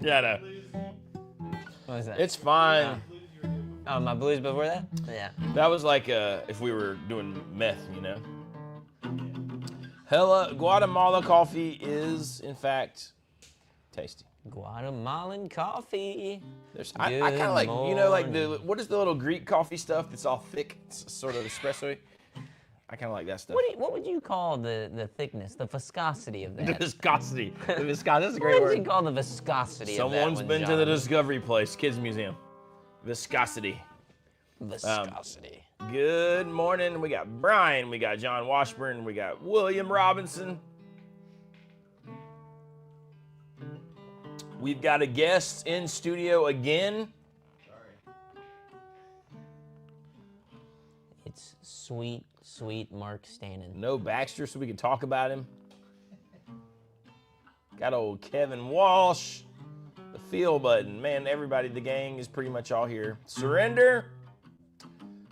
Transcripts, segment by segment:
Yeah, I know. What was that? It's fine. Oh, my blues before that? Yeah. That was like if we were doing meth, you know. Hella Guatemala coffee is, in fact, tasty. Guatemalan coffee. I kind of like, you know, like what is the little Greek coffee stuff that's all thick, sort of espresso-y? I kind of like that stuff. What would you call the thickness, the viscosity of that? The viscosity. The viscosity. That's a great What word. would you call the viscosity of that Someone's one, been to John? the Discovery Place, Kids Museum. Viscosity. Viscosity. Good morning. We got Brian. We got John Washburn. We got William Robinson. We've got a guest in studio again. Sorry. It's sweet, sweet Mark Stannon. No Baxter, so we can talk about him. Got old Kevin Walsh. The feel button. Man, everybody, the gang is pretty much all here. Surrender.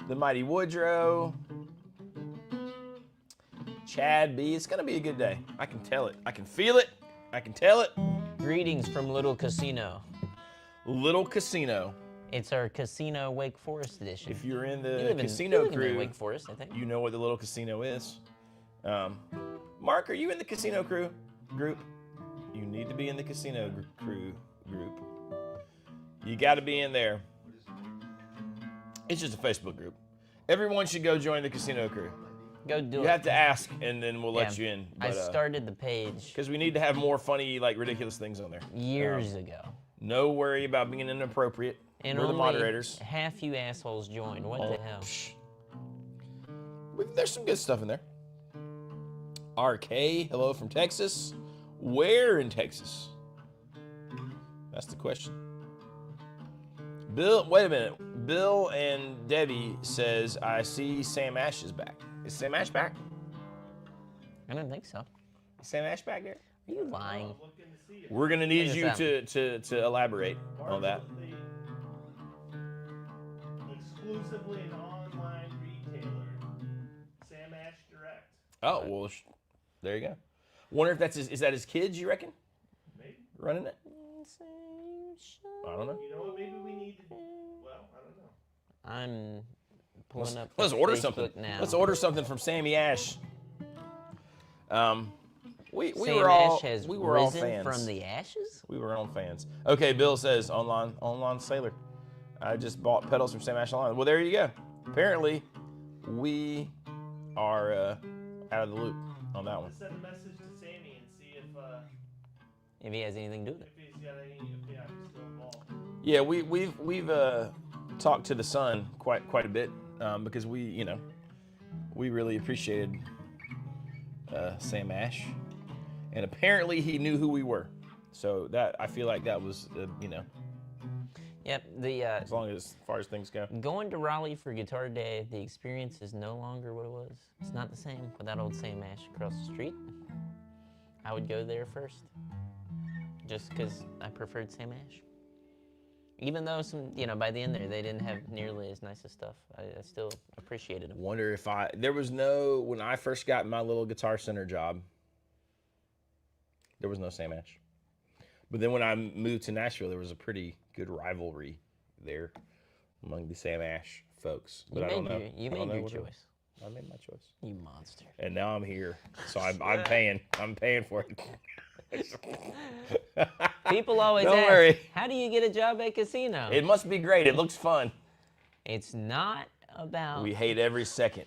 The Mighty Woodrow. Chad B. It's going to be a good day. I can tell it. I can feel it. I can tell it. Greetings from Little Casino. Little Casino. It's our Casino Wake Forest edition. If you're in You the live casino in crew, Wake Forest, I think. you know what the Little Casino is. Mark, are you in the casino crew group? You need to be in the casino crew group. You got to be in there. It's just a Facebook group. Everyone should go join the casino crew. Go do it. You have to ask, and then we'll let you in. I started the page because we need to have more funny, like ridiculous things on there. years ago. No worry about being inappropriate. And We're the only moderators. half you assholes joined. What the hell? There's some good stuff in there. RK, hello from Texas. Where in Texas? That's the question. Bill, wait a minute. Bill and Debbie says, I see Sam Ash is back. Is Sam Ash back? I don't think so. Is Sam Ash back there? Are you lying? We're going to need Check you this to elaborate on that. Exclusively an online retailer, Sam Ash Direct. Oh, well, there you go. Wonder if that's is that his kids, you reckon? Maybe. Running it? I don't know. You know what? Maybe we need to. Well, I don't know. I'm pulling up. Let's order Facebook something. now. Let's order something from Sammy Ash. We Sam were all Ash has we were all risen fans. from the ashes. We were all fans. Okay, Bill says online sailor. I just bought pedals from Sam Ash online. Well, there you go. Apparently, we are out of the loop on that one. Send a message to Sammy and see If he has anything to do with it. if he's got any, if he's still involved. Yeah, we've talked to the son quite a bit because we really appreciated Sam Ash, and apparently he knew who we were. So that I feel like that was Yep. as far as things go. Going to Raleigh for Guitar Day, the experience is no longer what it was. It's not the same without old Sam Ash across the street. I would go there first, just because I preferred Sam Ash. Even though by the end they didn't have nearly as nice of stuff, I still appreciated them. Wonder if when I first got my little Guitar Center job, there was no Sam Ash. But then when I moved to Nashville, there was a pretty good rivalry there among the Sam Ash folks. But I don't know. You made your choice. I made my choice. You monster. And now I'm here, so I'm paying. I'm paying for it. People always Don't ask, worry. how do you get a job at casino? It must be great. It looks fun. It's not about... We hate every second.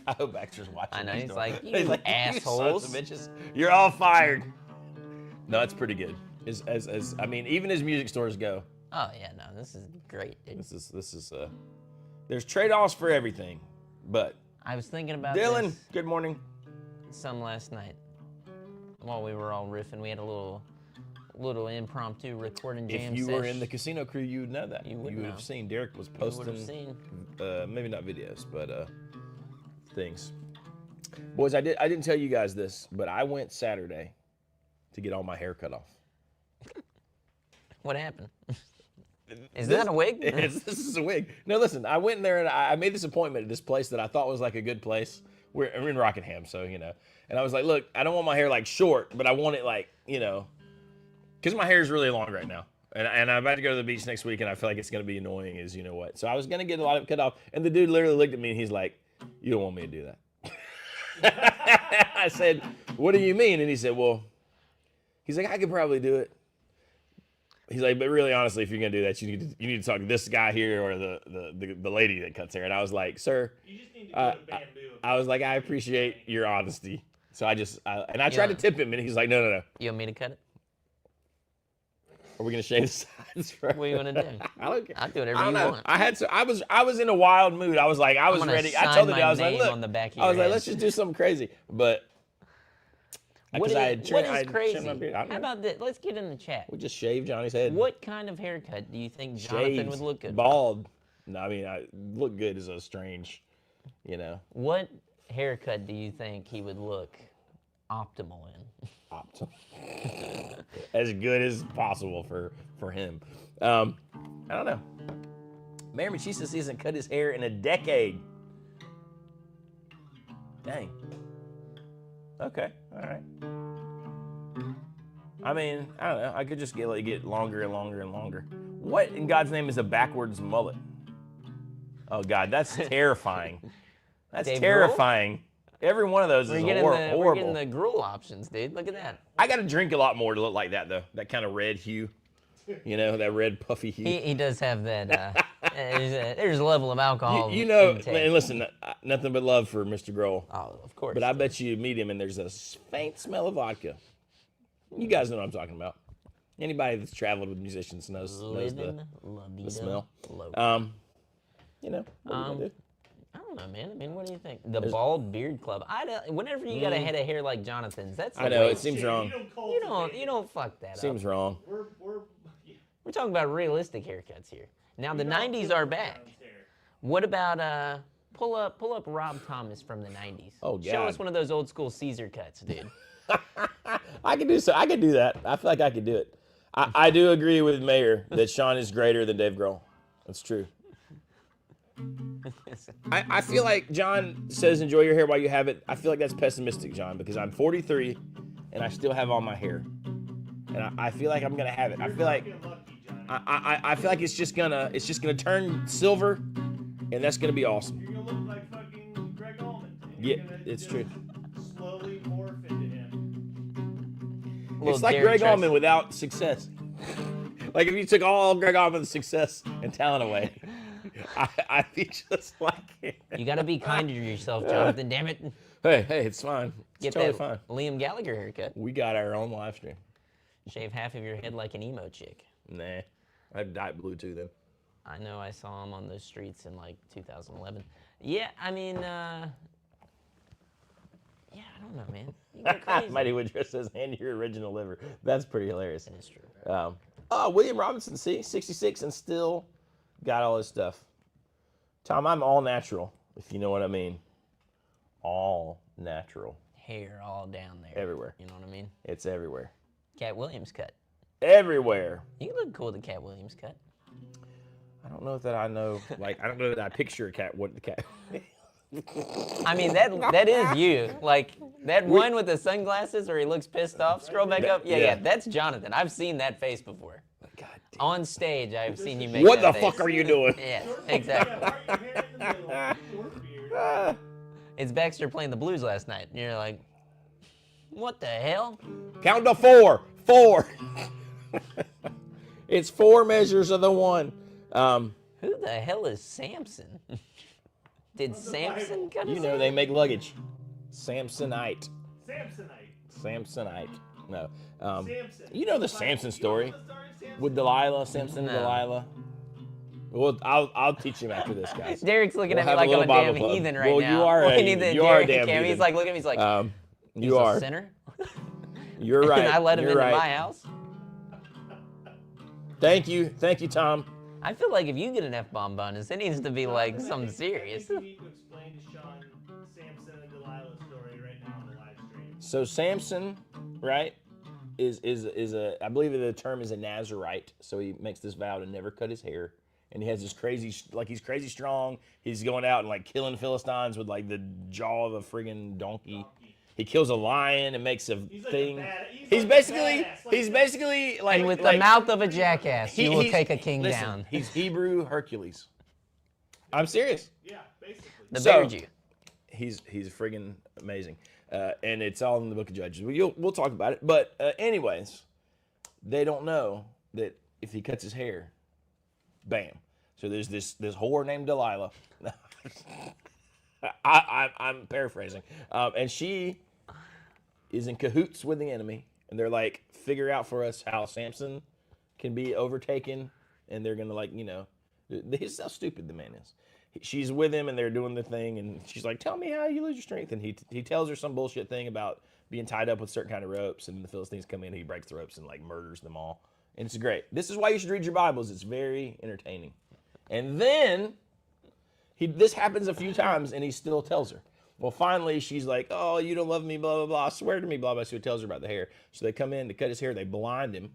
I hope Baxter's watching. I know, this he's door. like, you He's like, assholes. You sons of bitches. You're all fired. No, it's pretty good. I mean, even as music stores go, Oh, yeah, no, this is great, dude. this is there's trade-offs for everything. But I was thinking about Dylan, this good morning. some last night while we were all riffing. We had a little impromptu recording jam If you were sesh. in the casino crew, you would know that. You would know. have seen Derek was You would posting, have seen. maybe not videos, but things. Boys, I didn't tell you guys this, but I went Saturday to get all my hair cut off. What happened? Is that a wig? This is a wig. No, listen, I went in there and I made this appointment at this place that I thought was like a good place we're in Rockingham, so you know. And I was like, look, I don't want my hair like short, but I want it like, you know, because my hair is really long right now. And I'm about to go to the beach next week, and I feel like it's going to be annoying as you know what. So I was going to get a lot of it cut off. And the dude literally looked at me, and he's like, you don't want me to do that. I said, what do you mean? And he said, well, he's like, I could probably do it. He's like, but really, honestly, if you're going to do that, you need to talk to this guy here or the lady that cuts hair. And I was like, sir, You just need to go to bamboo. I was like, I appreciate your honesty. So I tried to tip him, and he's like, no. You want me to cut it? Are we gonna shave the sides first? What are you gonna do? I don't care. I'll do whatever I don't you know. want. I was in a wild mood. I was like, I was ready. I told the guy, I was like, look, on the back of I was your like, head. let's just do something crazy. But What is crazy? trimmed my beard. I don't How know. about this? Let's get in the chat. We just shaved Johnny's head. What kind of haircut do you think Jonathan Shaved, would look good? bald. No, I mean, look good is a strange, you know. What haircut do you think he would look optimal in? As good as possible for him. I don't know. Mayor Machistas hasn't cut his hair in a decade. Dang. Okay, all right. I mean, I don't know. I could just get longer and longer and longer. What in God's name is a backwards mullet? Oh God, that's terrifying. That's Dave terrifying. Every one of those is horrible. We're getting the gruel options, dude. Look at that. I got to drink a lot more to look like that, though. That kind of red hue. You know, that red puffy hue. He does have that. There's a level of alcohol. You know, intake. and listen, nothing but love for Mr. Grohl. Oh, of course. But I bet you meet him and there's a faint smell of vodka. You guys know what I'm talking about. Anybody that's traveled with musicians knows the smell. You know, what are you gonna do? I don't know, man. I mean, what do you think? The Bald Beard Club. Whenever you got a head of hair like Jonathan's, that's the I know, way. it seems wrong. You don't fuck that Seems up. wrong. We're talking about realistic haircuts here. Now the '90s are back. What about pull up Rob Thomas from the '90s? Oh, Show God. us one of those old school Caesar cuts, dude. I could do that. I feel like I could do it. I do agree with Mayor that Sean is greater than Dave Grohl. That's true. I feel like John says enjoy your hair while you have it. I feel like that's pessimistic, John, because I'm 43 and I still have all my hair. And I feel like I'm gonna have it. I feel like I feel like it's just gonna turn silver, and that's gonna be awesome. You're gonna look like fucking Greg Allman. Yeah, it's true. Slowly morph into him. It's like Greg Allman without success. Like if you took all Greg Allman's success and talent away, I'd be just like him. You got to be kind to yourself, Jonathan. Damn it. Hey, it's fine. It's Get totally that fine. Liam Gallagher haircut. We got our own live stream. Shave half of your head like an emo chick. Nah, I'd dye blue too then. I know I saw him on those streets in like 2011. Yeah, I mean, I don't know, man. You go crazy. Mighty Woodruff says, hand your original liver. That's pretty hilarious. That is true. William Robinson, see, 66 and still got all his stuff. Tom, I'm all natural, if you know what I mean. All natural. Hair all down there. Everywhere. You know what I mean? It's everywhere. Cat Williams cut. Everywhere. You look cool with the Cat Williams cut. I don't know that I know, like, I don't know that I picture a cat, what the cat. I mean, that is you. Like, that one with the sunglasses where he looks pissed off, scroll back up. Yeah, that's Jonathan. I've seen that face before. God damn. On stage, I've seen you make What that the face. fuck are you doing? Yeah, exactly. Part your hair in the middle, short beard. It's Baxter playing the blues last night, and you're like, what the hell? Count to four. 4. It's 4 measures of the one. Who the hell is Samson? Did Samson cut his You know, hair? they make luggage. Samsonite. Samsonite. No. Samson. You know the Samson story You know the story of Samson? with Delilah, Samson, No. Delilah. Well, I'll teach him after this, guys. Derek's looking We'll at me have like a I'm a little Bible damn club. heathen right Well, now. you are a- We need the you are a Derek damn cam. He's heathen. like, look at me. He's like, You he's are. a sinner. You're right. And I let him You're into right. my house. Thank you, Tom. I feel like if you get an F-bomb bonus, it needs to be like something serious. I think you need to explain to Sean Samson and Delilah's story right now on the live stream. So Samson, right, is a I believe the term is a Nazarite. So he makes this vow to never cut his hair and he has this crazy, like he's crazy strong. He's going out and like killing Philistines with like the jaw of a friggin' donkey. He kills a lion and makes a thing. He's basically like And with like, the mouth of a jackass, you will he's- take a king listen, down. He's Hebrew Hercules. I'm serious. Yeah, basically. The So- bear Jew. He's friggin' amazing, and it's all in the Book of Judges. We'll talk about it. But anyways, they don't know that if he cuts his hair, bam. So there's this whore named Delilah. I'm paraphrasing, and she is in cahoots with the enemy, and they're like, figure out for us how Samson can be overtaken, and they're gonna this is how stupid the man is. She's with him, and they're doing the thing, and she's like, tell me how you lose your strength, and he tells her some bullshit thing about being tied up with certain kind of ropes, and the Philistines come in, and he breaks the ropes and like murders them all, and it's great. This is why you should read your Bibles. It's very entertaining. And then this happens a few times, and he still tells her. Well, finally, she's like, oh, you don't love me, blah, blah, blah. Swear to me, blah, blah. So he tells her about the hair. So they come in to cut his hair. They blind him,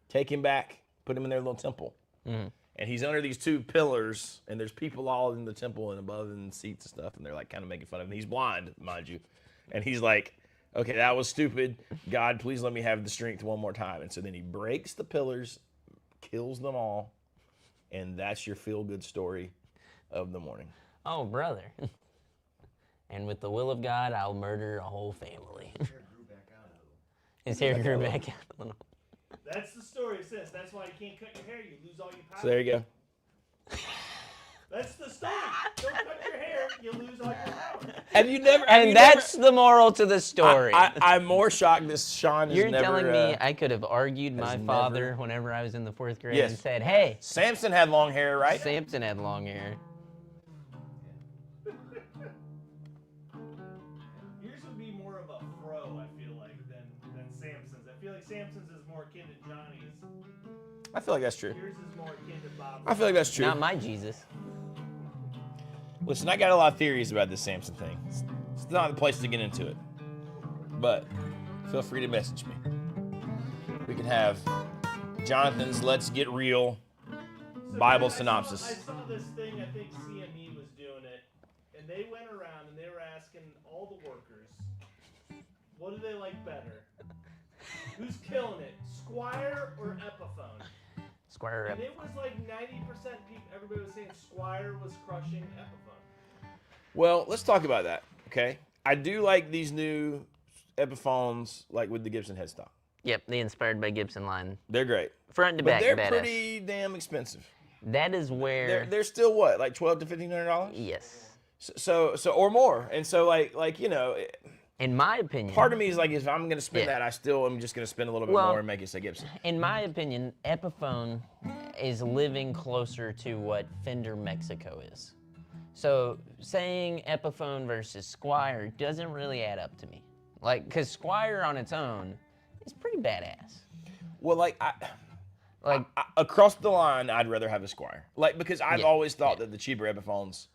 take him back, put him in their little temple. Mm-hmm. And he's under these two pillars, and there's people all in the temple and above in seats and stuff, and they're like kind of making fun of him. He's blind, mind you. And he's like, okay, that was stupid. God, please let me have the strength one more time. And so then he breaks the pillars, kills them all, and that's your feel-good story of the morning. Oh, brother. And with the will of God, I'll murder a whole family. His hair grew back out a little. That's the story, sis. That's why you can't cut your hair. You lose all your power. So there you go. That's the story. Don't cut your hair. You lose all your power. Have you never? And that's the moral to the story. I'm more shocked that Sean has You're never. telling me I could have argued my never- father whenever I was in the 4th grade Yes. and said, hey, Samson had long hair, right? Samson had long hair. Yours would be more of a fro, I feel like, than Samson's. I feel like Samson's is more akin to Johnny's. I feel like that's true. Yours is more akin to Bob's. I feel like that's true. Not my Jesus. Listen, I got a lot of theories about this Samson thing. It's not the place to get into it. But feel free to message me. We can have Jonathan's Let's Get Real So, Bible I synopsis. saw this thing, I think CME was doing it, and they went around and they were asking all the workers, what do they like better? Who's killing it, Squier or Epiphone? Squire And it was like 90% people, everybody was saying Squier was crushing Epiphone. Well, let's talk about that, okay? I do like these new Epiphones, like with the Gibson headstock. Yep, the Inspired by Gibson line. They're great. Front to But back, they're badass. pretty damn expensive. That is where... They're still what, like $1,200 to $1,500? Yes. So or more. And so like you know, In my opinion... part of me is like, if I'm gonna spend Yeah. that, I still am just gonna spend a little bit Well, more and make it say Gibson. In my opinion, Epiphone is living closer to what Fender Mexico is. So saying Epiphone versus Squier doesn't really add up to me. Like, because Squier on its own is pretty badass. Well, like across the line, I'd rather have a Squier. Like, because I've Yeah, always thought yeah. that the cheaper Epiphones,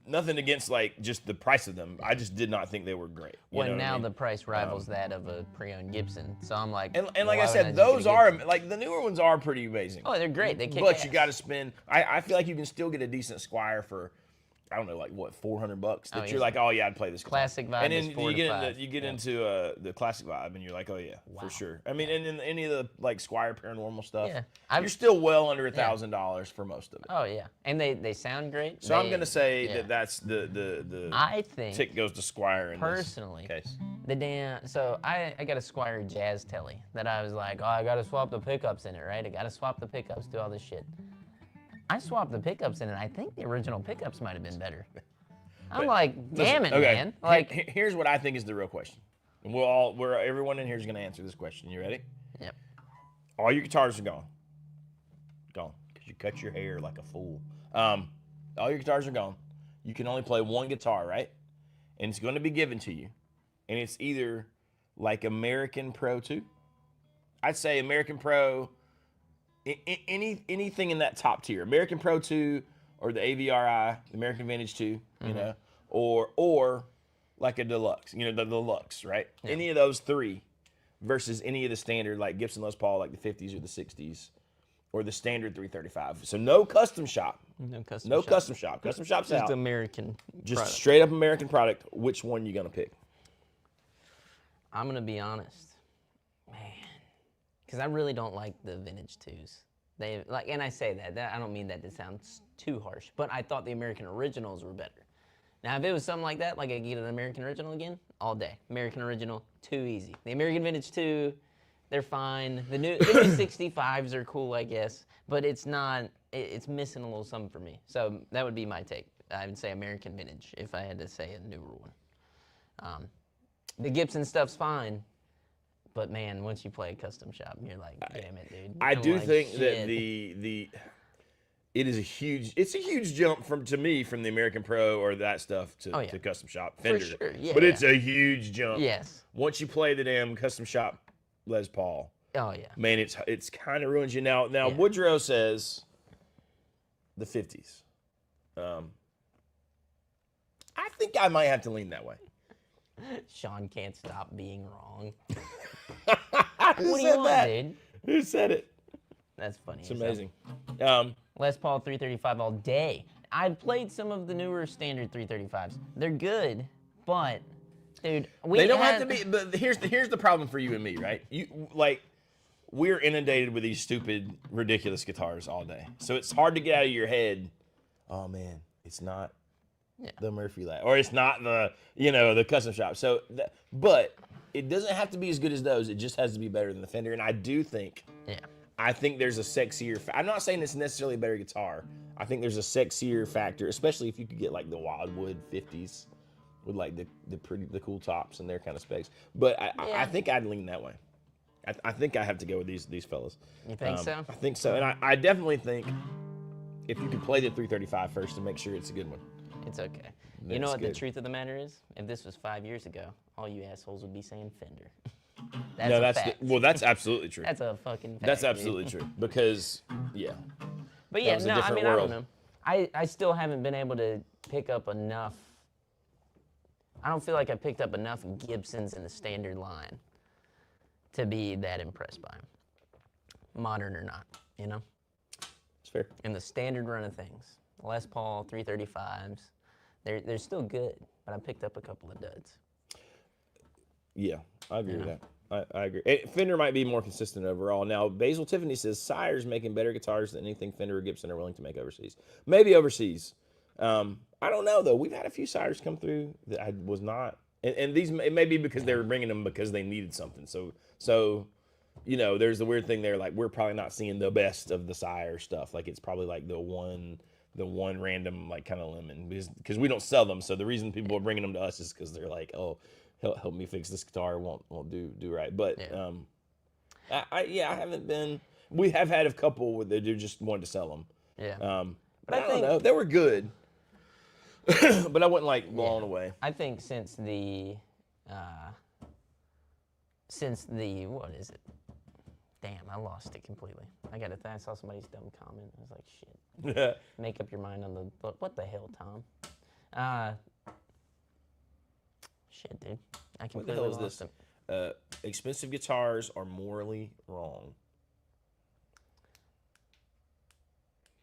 nothing against like just the price of them, I just did not think they were great. You know Well, what I now mean? the price rivals that of a pre-owned Gibson. So I'm like, And like why I wouldn't said, just those get a are Gibson? like the newer ones are pretty amazing. Oh, they're great. They kick But you ass. got to spend. I feel like you can still get a decent Squier for, I don't know, like what, $400 that Oh, you're easy. like, oh yeah, I'd play this guitar. Classic vibe And is then 4 you to get 5. into you get Yeah. into the classic vibe, and you're like, oh yeah, Wow. for sure. I mean, and in any of the like Squier paranormal stuff, Yeah. you're still well under $1,000 for most of it. Oh yeah, and they sound great. So I'm They- gonna say yeah. that's the I think tick goes to Squier in personally, this case. the damn. So I got a Squier Jazz Telly that I was like, oh, I gotta swap the pickups in it, right? I gotta swap the pickups, do all this shit. I swapped the pickups in it. I think the original pickups might have been better. I'm like, damn it, Okay, man. Like, here's what I think is the real question. And everyone in here is gonna answer this question. You ready? yep. All your guitars are gone. Gone. Because you cut your hair like a fool. All your guitars are gone. You can only play one guitar, right? And it's going to be given to you. And it's either like American Pro 2. I'd say American Pro, anything in that top tier. American Pro 2 or the AVRI, the American Vintage 2, you know, or like a deluxe, you know, the deluxe, right? Yeah. Any of those three versus any of the standard, like Gibson Les Paul, like the 50s or the 60s. or the standard 335. So no custom shop. No custom No shop. custom shop. Custom shop's Just out. American Just product. straight up American product. Which one you gonna pick? I'm gonna be honest, man, because I really don't like the vintage 2s. They like, and I say that I don't mean that to sound too harsh, but I thought the American originals were better. Now, if it was something like that, like I get an American original again, all day. American original, too easy. The American vintage 2, they're fine. The new 65s are cool, I guess, but it's not. It's missing a little something for me. So that would be my take. I would say American vintage if I had to say a newer one. The Gibson stuff's fine, but man, once you play a custom shop, you're like, damn it, dude. I do like, think shit. that it's a huge jump from the American Pro or that stuff to custom shop Fender. For sure, yeah. But it's a huge jump. Yes. Once you play the damn custom shop Les Paul. Oh yeah. Man, it's kind of ruins you now. Now Woodrow says the 50s. I think I might have to lean that way. Sean can't stop being wrong. Who What do said you want, that? dude? Who said it? That's funny. It's as amazing. Les Paul 335 all day. I've played some of the newer standard 335s. They're good, but dude, They don't have to be. But here's the problem for you and me, right? We're inundated with these stupid, ridiculous guitars all day, so it's hard to get out of your head. Oh man, it's not the Murphy Lab, or it's not the custom shop. So, but it doesn't have to be as good as those. It just has to be better than the Fender. And I do think. Yeah. I think there's a sexier. I'm not saying it's necessarily a better guitar. I think there's a sexier factor, especially if you could get like the Wildwood 50s with like the cool tops and their kind of specs. But I think I'd lean that way. I think I have to go with these fellas. You think so? I think so, and I definitely think if you could play the 335 first to make sure it's a good one. It's okay. Then You know it's what good. the truth of the matter is? If this was 5 years ago, all you assholes would be saying Fender. That's absolutely true. That's a fucking fact. That's dude. absolutely true because But yeah, was a no, I different mean, I world. don't know. I still haven't been able to pick up enough. I don't feel like I picked up enough Gibsons in the standard line to be that impressed by them. Modern or not, you know? it's fair. In the standard run of things. Les Paul 335s, they're still good, but I picked up a couple of duds. Yeah, I agree with that. I agree. Fender might be more consistent overall. Now, Basil Tiffany says Sire's making better guitars than anything Fender or Gibson are willing to make overseas. Maybe overseas. I don't know, though. We've had a few Sires come through that I was not. And these, it may be because they were bringing them because they needed something. So there's the weird thing there. Like, we're probably not seeing the best of the Sire stuff. Like, it's probably like the one random, like, kind of lemon. Because we don't sell them. So the reason people are bringing them to us is because they're like, oh, help me fix this guitar, won't do right. But I haven't been. We have had a couple where they just wanted to sell them. Yeah. But I don't know. They were good, but I wasn't like blown away. I think since the what is it? Damn, I lost it completely. I saw somebody's dumb comment. I was like, shit. Make up your mind on the what the hell, Tom? Shit, dude. I What the completely hell is lost this? it. Expensive guitars are morally wrong.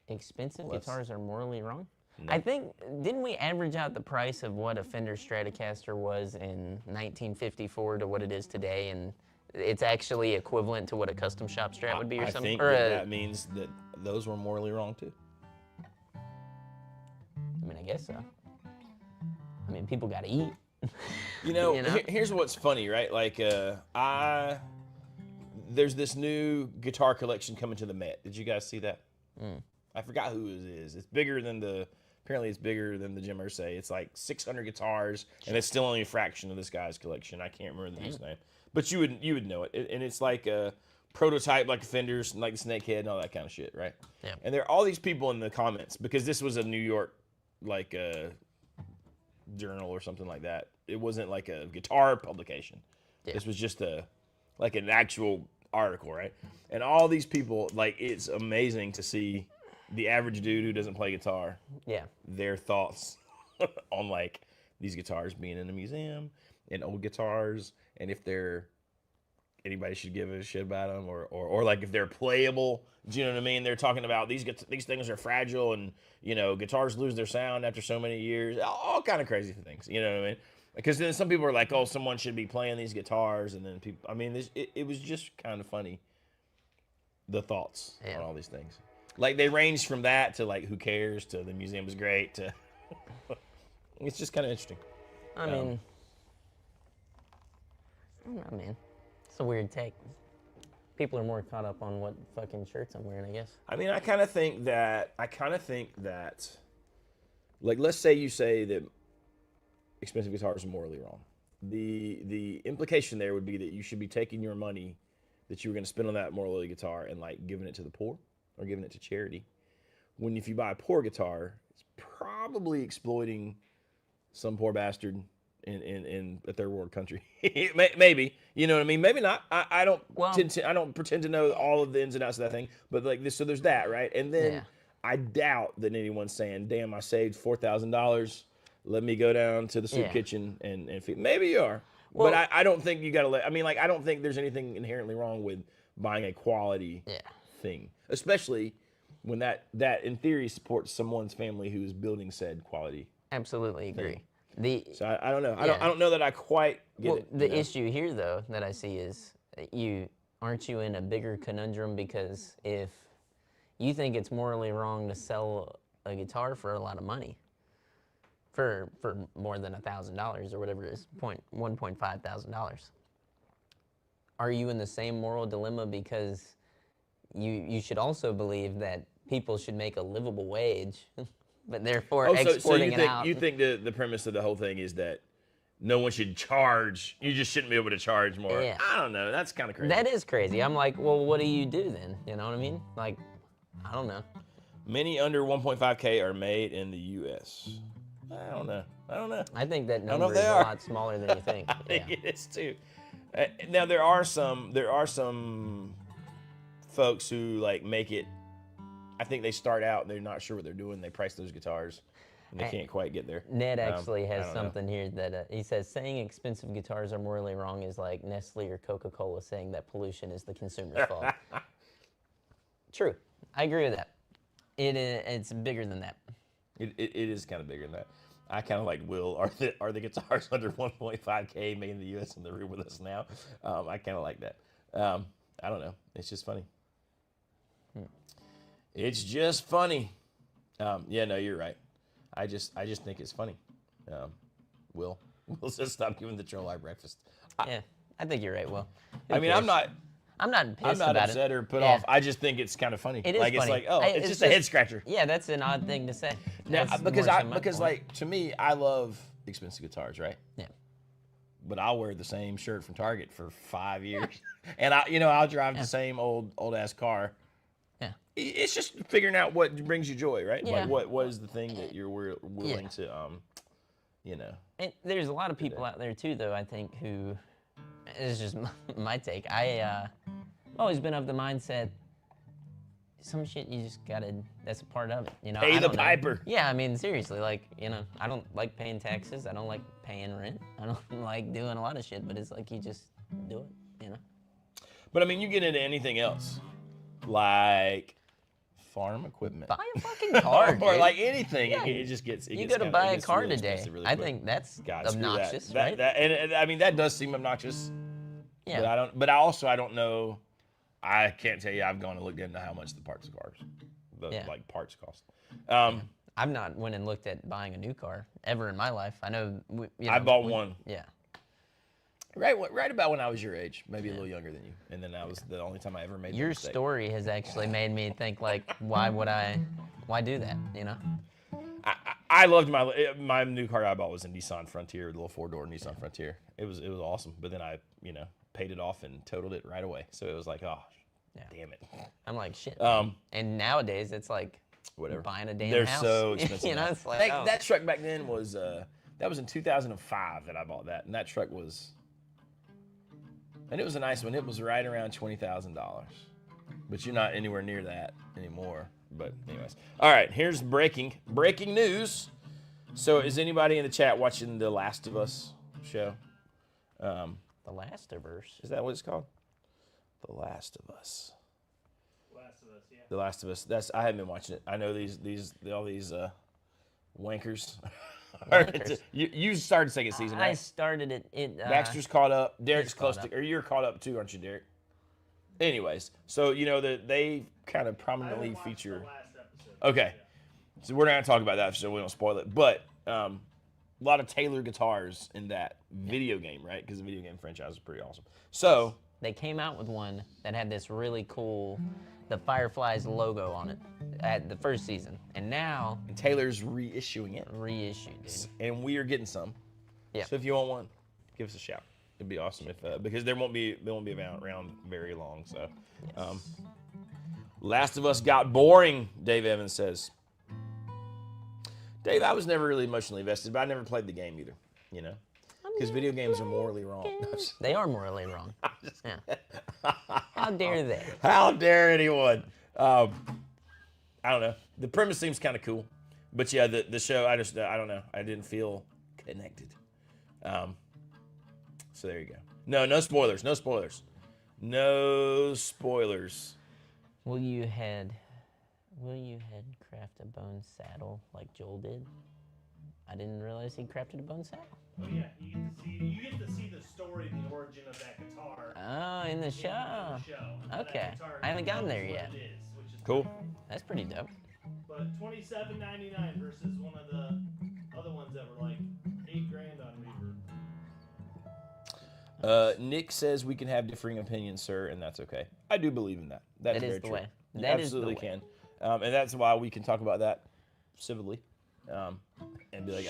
Expensive Let's- guitars are morally wrong? No. I think, didn't we average out the price of what a Fender Stratocaster was in 1954 to what it is today, and it's actually equivalent to what a custom shop Strat would be or I something? think Or that means that those were morally wrong too. I mean, I guess so. I mean, people got to eat. You know, You know? Here's what's funny, right? Like, there's this new guitar collection coming to the Met. Did you guys see that? I forgot who it is. Apparently it's bigger than the Jim Irsay. It's like 600 guitars, and it's still only a fraction of this guy's collection. I can't remember the dude's name, but you would know it. And it's like a prototype, like a Fender's, like the Snakehead and all that kind of shit, right? Yeah. And there are all these people in the comments because this was a New York, like journal or something like that. It wasn't like a guitar publication. Yeah. This was just like an actual article, right? And all these people, like, it's amazing to see the average dude who doesn't play guitar, their thoughts on like these guitars being in a museum and old guitars, and if they're anybody should give a shit about them, or like if they're playable. Do you know what I mean? They're talking about these things are fragile, and guitars lose their sound after so many years. All kind of crazy things. You know what I mean? Because then some people are like, oh, someone should be playing these guitars, and then people. I mean, it was just kind of funny. The thoughts on all these things, like they range from that to like who cares to the museum is great to. It's just kind of interesting. I mean, I don't know, man. It's a weird take. People are more caught up on what fucking shirts I'm wearing, I guess. I mean, I kind of think that, like, let's say you say that expensive guitars are morally wrong. The implication there would be that you should be taking your money that you were going to spend on that morally guitar and like giving it to the poor or giving it to charity. When if you buy a poor guitar, it's probably exploiting some poor bastard in a third world country. Maybe, you know what I mean? Maybe not. I don't pretend to know all of the ins and outs of that thing, but like this, so there's that, right? And then I doubt that anyone's saying, damn, I saved $4,000. Let me go down to the soup kitchen and feed. Maybe you are. Well, but I don't think you got to I mean, like, I don't think there's anything inherently wrong with buying a quality thing, especially when that in theory supports someone's family who is building said quality. Absolutely agree. So I don't know. I don't know that I quite get it. The issue here, though, that I see is aren't you in a bigger conundrum, because if you think it's morally wrong to sell a guitar for a lot of money, for more than $1,000 or whatever it is, $1,500, are you in the same moral dilemma because you should also believe that people should make a livable wage, but therefore exporting it out? You think the premise of the whole thing is that no one should charge, you just shouldn't be able to charge more? Yeah. I don't know, that's kind of crazy. That is crazy. I'm like, well, what do you do then? You know what I mean? Like, I don't know. Many under 1.5K are made in the U.S. I don't know. I think that number is a lot smaller than you think. I think it is too. Now there are some folks who like make it. I think they start out and they're not sure what they're doing. They price those guitars and they can't quite get there. Ned actually has something here that he says saying expensive guitars are morally wrong is like Nestle or Coca-Cola saying that pollution is the consumer's fault. True, I agree with that. It's bigger than that. It is kind of bigger than that. I kind of like Will. Are the guitars under 1.5K made in the U.S. in the room with us now? I kind of like that. I don't know. It's just funny. It's just funny. Yeah, no, you're right. I just think it's funny. Will just stop giving the troll eye breakfast. Yeah, I think you're right, Will. I mean, I'm not pissed about upset or put off. I just think it's kind of funny. It is funny. It's like, oh, it's just a head scratcher. Yeah, that's an odd thing to say. Now, because like to me, I love expensive guitars, right? Yeah. But I'll wear the same shirt from Target for 5 years, and I'll drive the same old ass car. Yeah. It's just figuring out what brings you joy, right? Yeah. Like what is the thing that you're willing to, And there's a lot of people out there too, though, I think, who, it's just my take. I've always been of the mindset, some shit you just gotta, that's a part of it, Pay the piper. Yeah, I mean, seriously, like, I don't like paying taxes. I don't like paying rent. I don't like doing a lot of shit, but it's like you just do it, But I mean, you get into anything else, like farm equipment. Buy a fucking car, or dude. like anything. Yeah. It just gets. You go to buy a car today. Really I think that's obnoxious, right? And I mean, that does seem obnoxious. Yeah. But I don't. But I don't know. I can't tell you. I've gone and looked into how much the parts of cars, like parts cost. I've not went and looked at buying a new car ever in my life. I know. I bought one. Yeah. Right about when I was your age, maybe a little younger than you, and then that was the only time I ever made. Your story has actually made me think like, why do that? I loved my new car I bought was a Nissan Frontier, a little 4-door Nissan Frontier. It was awesome, but then I paid it off and totaled it right away. So it was like, oh, damn it. I'm like, shit. And nowadays it's like whatever, buying a damn They're house. so expensive. It's like that truck back then was that was in 2005 that I bought that, and that truck was. And it was a nice one. It was right around $20,000. But you're not anywhere near that anymore. But anyways. All right, here's breaking news. So is anybody in the chat watching the Last of Us show? The Last of Us? Is that what it's called? The Last of Us. Last of Us, yeah. The Last of Us. I haven't been watching it. I know all these wankers. Wankers. You started second season, I right? started it. Baxter's caught up. Derek's close caught to, or you're caught up too, aren't you, Derek? Anyways, so you know that they kind of I prominently haven't watched feature. the last episode. Okay, so we're not gonna talk about that, so we don't spoil it. But a lot of Taylor guitars in that video game, right? Because the video game franchise is pretty awesome. So They came out with one that had this really cool, the Fireflies logo on it at the first season, and now Taylor's reissuing it, reissued, dude. and we are getting some. Yeah. So if you want one, give us a shout. It'd be awesome if because they won't be around very long. So, Yes. Last of Us got boring. Dave Evans says. Dave, I was never really emotionally invested, but I never played the game either. You know, because video games are morally wrong. They are morally wrong. Yeah. How dare they? How dare anyone? I don't know. The premise seems kind of cool, but yeah, the show I don't know. I didn't feel connected. So there you go. No spoilers. No spoilers. No spoilers. Will you head craft a bone saddle like Joel did? I didn't realize he crafted a bone saddle. Oh yeah, you get to see the story, the origin of that guitar. Oh, in the show. In the show. That Okay. guitar I haven't gotten there becomes yet. what it is, which is Cool. pretty That's pretty dope. But $27.99 versus one of the other ones that were like $8,000 on Reverb. Nick says we can have differing opinions, sir, and that's okay. I do believe in that. That's That is very the true. way. You That is the absolutely way. can, and that's why we can talk about that civilly, and be like,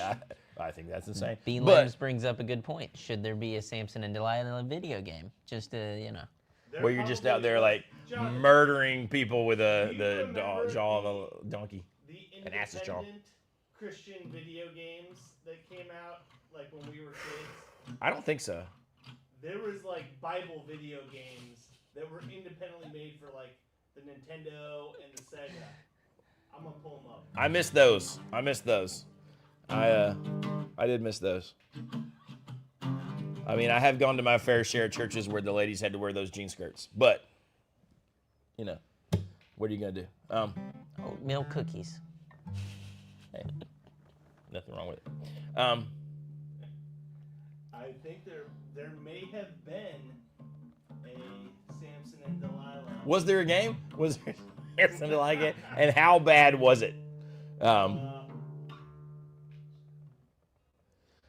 I think that's insane. B. But Lambs brings up a good point. Should there be a Samson and Delilah video game? Just to, you know. They're where you're just probably out there like Jonathan, murdering people with the remember jaw of a donkey. the an ass's jaw. independent Christian video games that came out like when we were kids. I don't think so. There was like Bible video games that were independently made for like the Nintendo and the Sega. I'm gonna pull them up. I missed those. I did miss those. I mean, I have gone to my fair share of churches where the ladies had to wear those jean skirts, but you know, what are you gonna do? Oatmeal cookies. Hey, nothing wrong with it. I think there may have been a Samson and Delilah. Was there a game? Was there something like it? And how bad was it?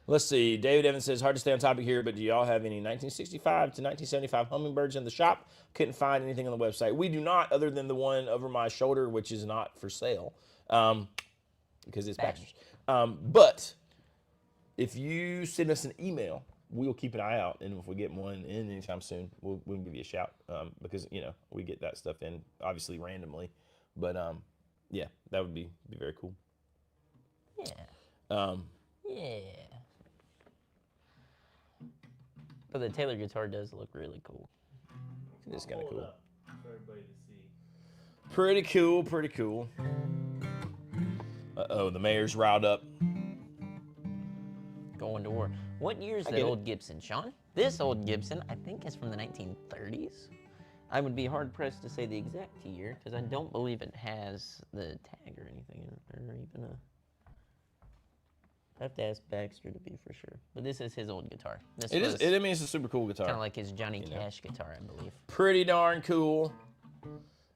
Let's see. David Evans says, hard to stay on topic here, but do y'all have any 1965 to 1975 hummingbirds in the shop? Couldn't find anything on the website. We do not, other than the one over my shoulder, which is not for sale, because it's Baxter's. But if you send us an email, we'll keep an eye out, and if we get one in anytime soon, we'll give you a shout, because, you know, we get that stuff in, obviously, randomly. But, yeah, that would be very cool. Yeah. Yeah. But the Taylor guitar does look really cool. It is kind of Hold cool. up for everybody to see. Pretty cool, pretty cool. Uh-oh, the mayor's riled up. Going to war. What year is I that get it. old Gibson, Sean? This old Gibson, I think, is from the 1930s. I would be hard pressed to say the exact year because I don't believe it has the tag or anything in it, or even a. I have to ask Baxter to be for sure. But this is his old guitar. This It is. was I mean, it's a super cool guitar. kind of like his Johnny You know. Cash guitar, I believe. Pretty darn cool.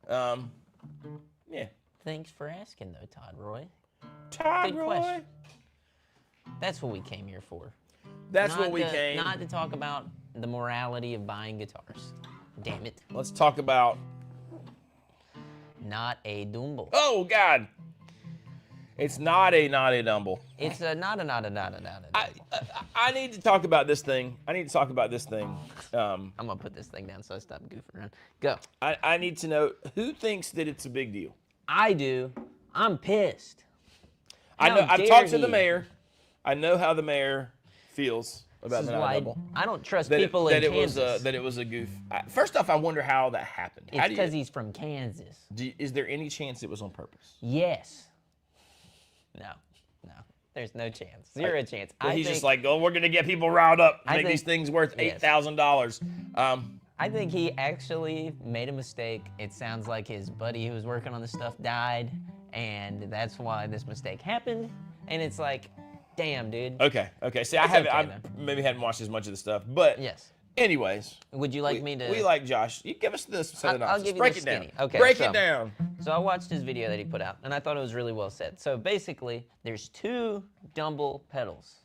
Yeah. Thanks for asking, though, Todd Roy. Todd Good Roy. question. That's what we came here for. That's Not what we to- came. Not to talk about the morality of buying guitars. Damn it. Let's talk about. Not-a-Dumble. Oh God. It's not a Not-a-Dumble. It's a not a. I need to talk about this thing. I'm gonna put this thing down so I stop goofing around. Go. I need to know who thinks that it's a big deal. I do. I'm pissed. I know. How I've dare talked to the he. mayor. I know how the mayor feels about This the is why Not-a-Dumble. I don't trust That people in it Kansas. was a goof. First off, I wonder how that happened. It's because he's from Kansas. Is there any chance it was on purpose? Yes. No. There's no chance. Zero chance. Well, I he's think, just like, oh, we're gonna get people riled up, I make these think- things worth yes. $8,000. I think he actually made a mistake. It sounds like his buddy who was working on the stuff died, and that's why this mistake happened. And it's like, damn, dude. Okay. See, I maybe hadn't watched as much of the stuff, but yes. Anyways, would you like me to? We like Josh. You give us this synopsis. I'll give you Break the it down. skinny. Okay. Break it down. So I watched his video that he put out, and I thought it was really well said. So basically, there's 2 Dumble pedals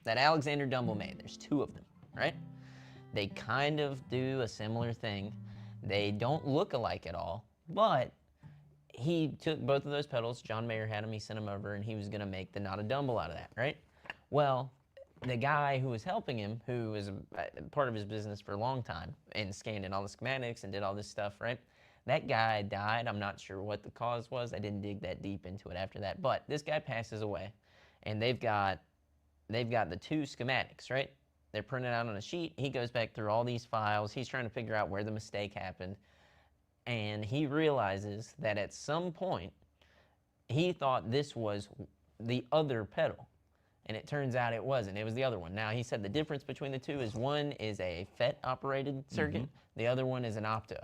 that Alexander Dumble made. There's 2 of them, right? They kind of do a similar thing. They don't look alike at all, but he took both of those pedals. John Mayer had them. He sent them over, and he was going to make the Not-a-Dumble out of that, right? Well, the guy who was helping him, who was a part of his business for a long time and scanned in all the schematics and did all this stuff, right? That guy died. I'm not sure what the cause was. I didn't dig that deep into it after that. But this guy passes away, and they've got the 2 schematics, right? They're printed out on a sheet. He goes back through all these files. He's trying to figure out where the mistake happened. And he realizes that at some point, he thought this was the other pedal. And it turns out it wasn't. It was the other one. Now, he said the difference between the 2 is one is a FET-operated circuit. The other one is an opto.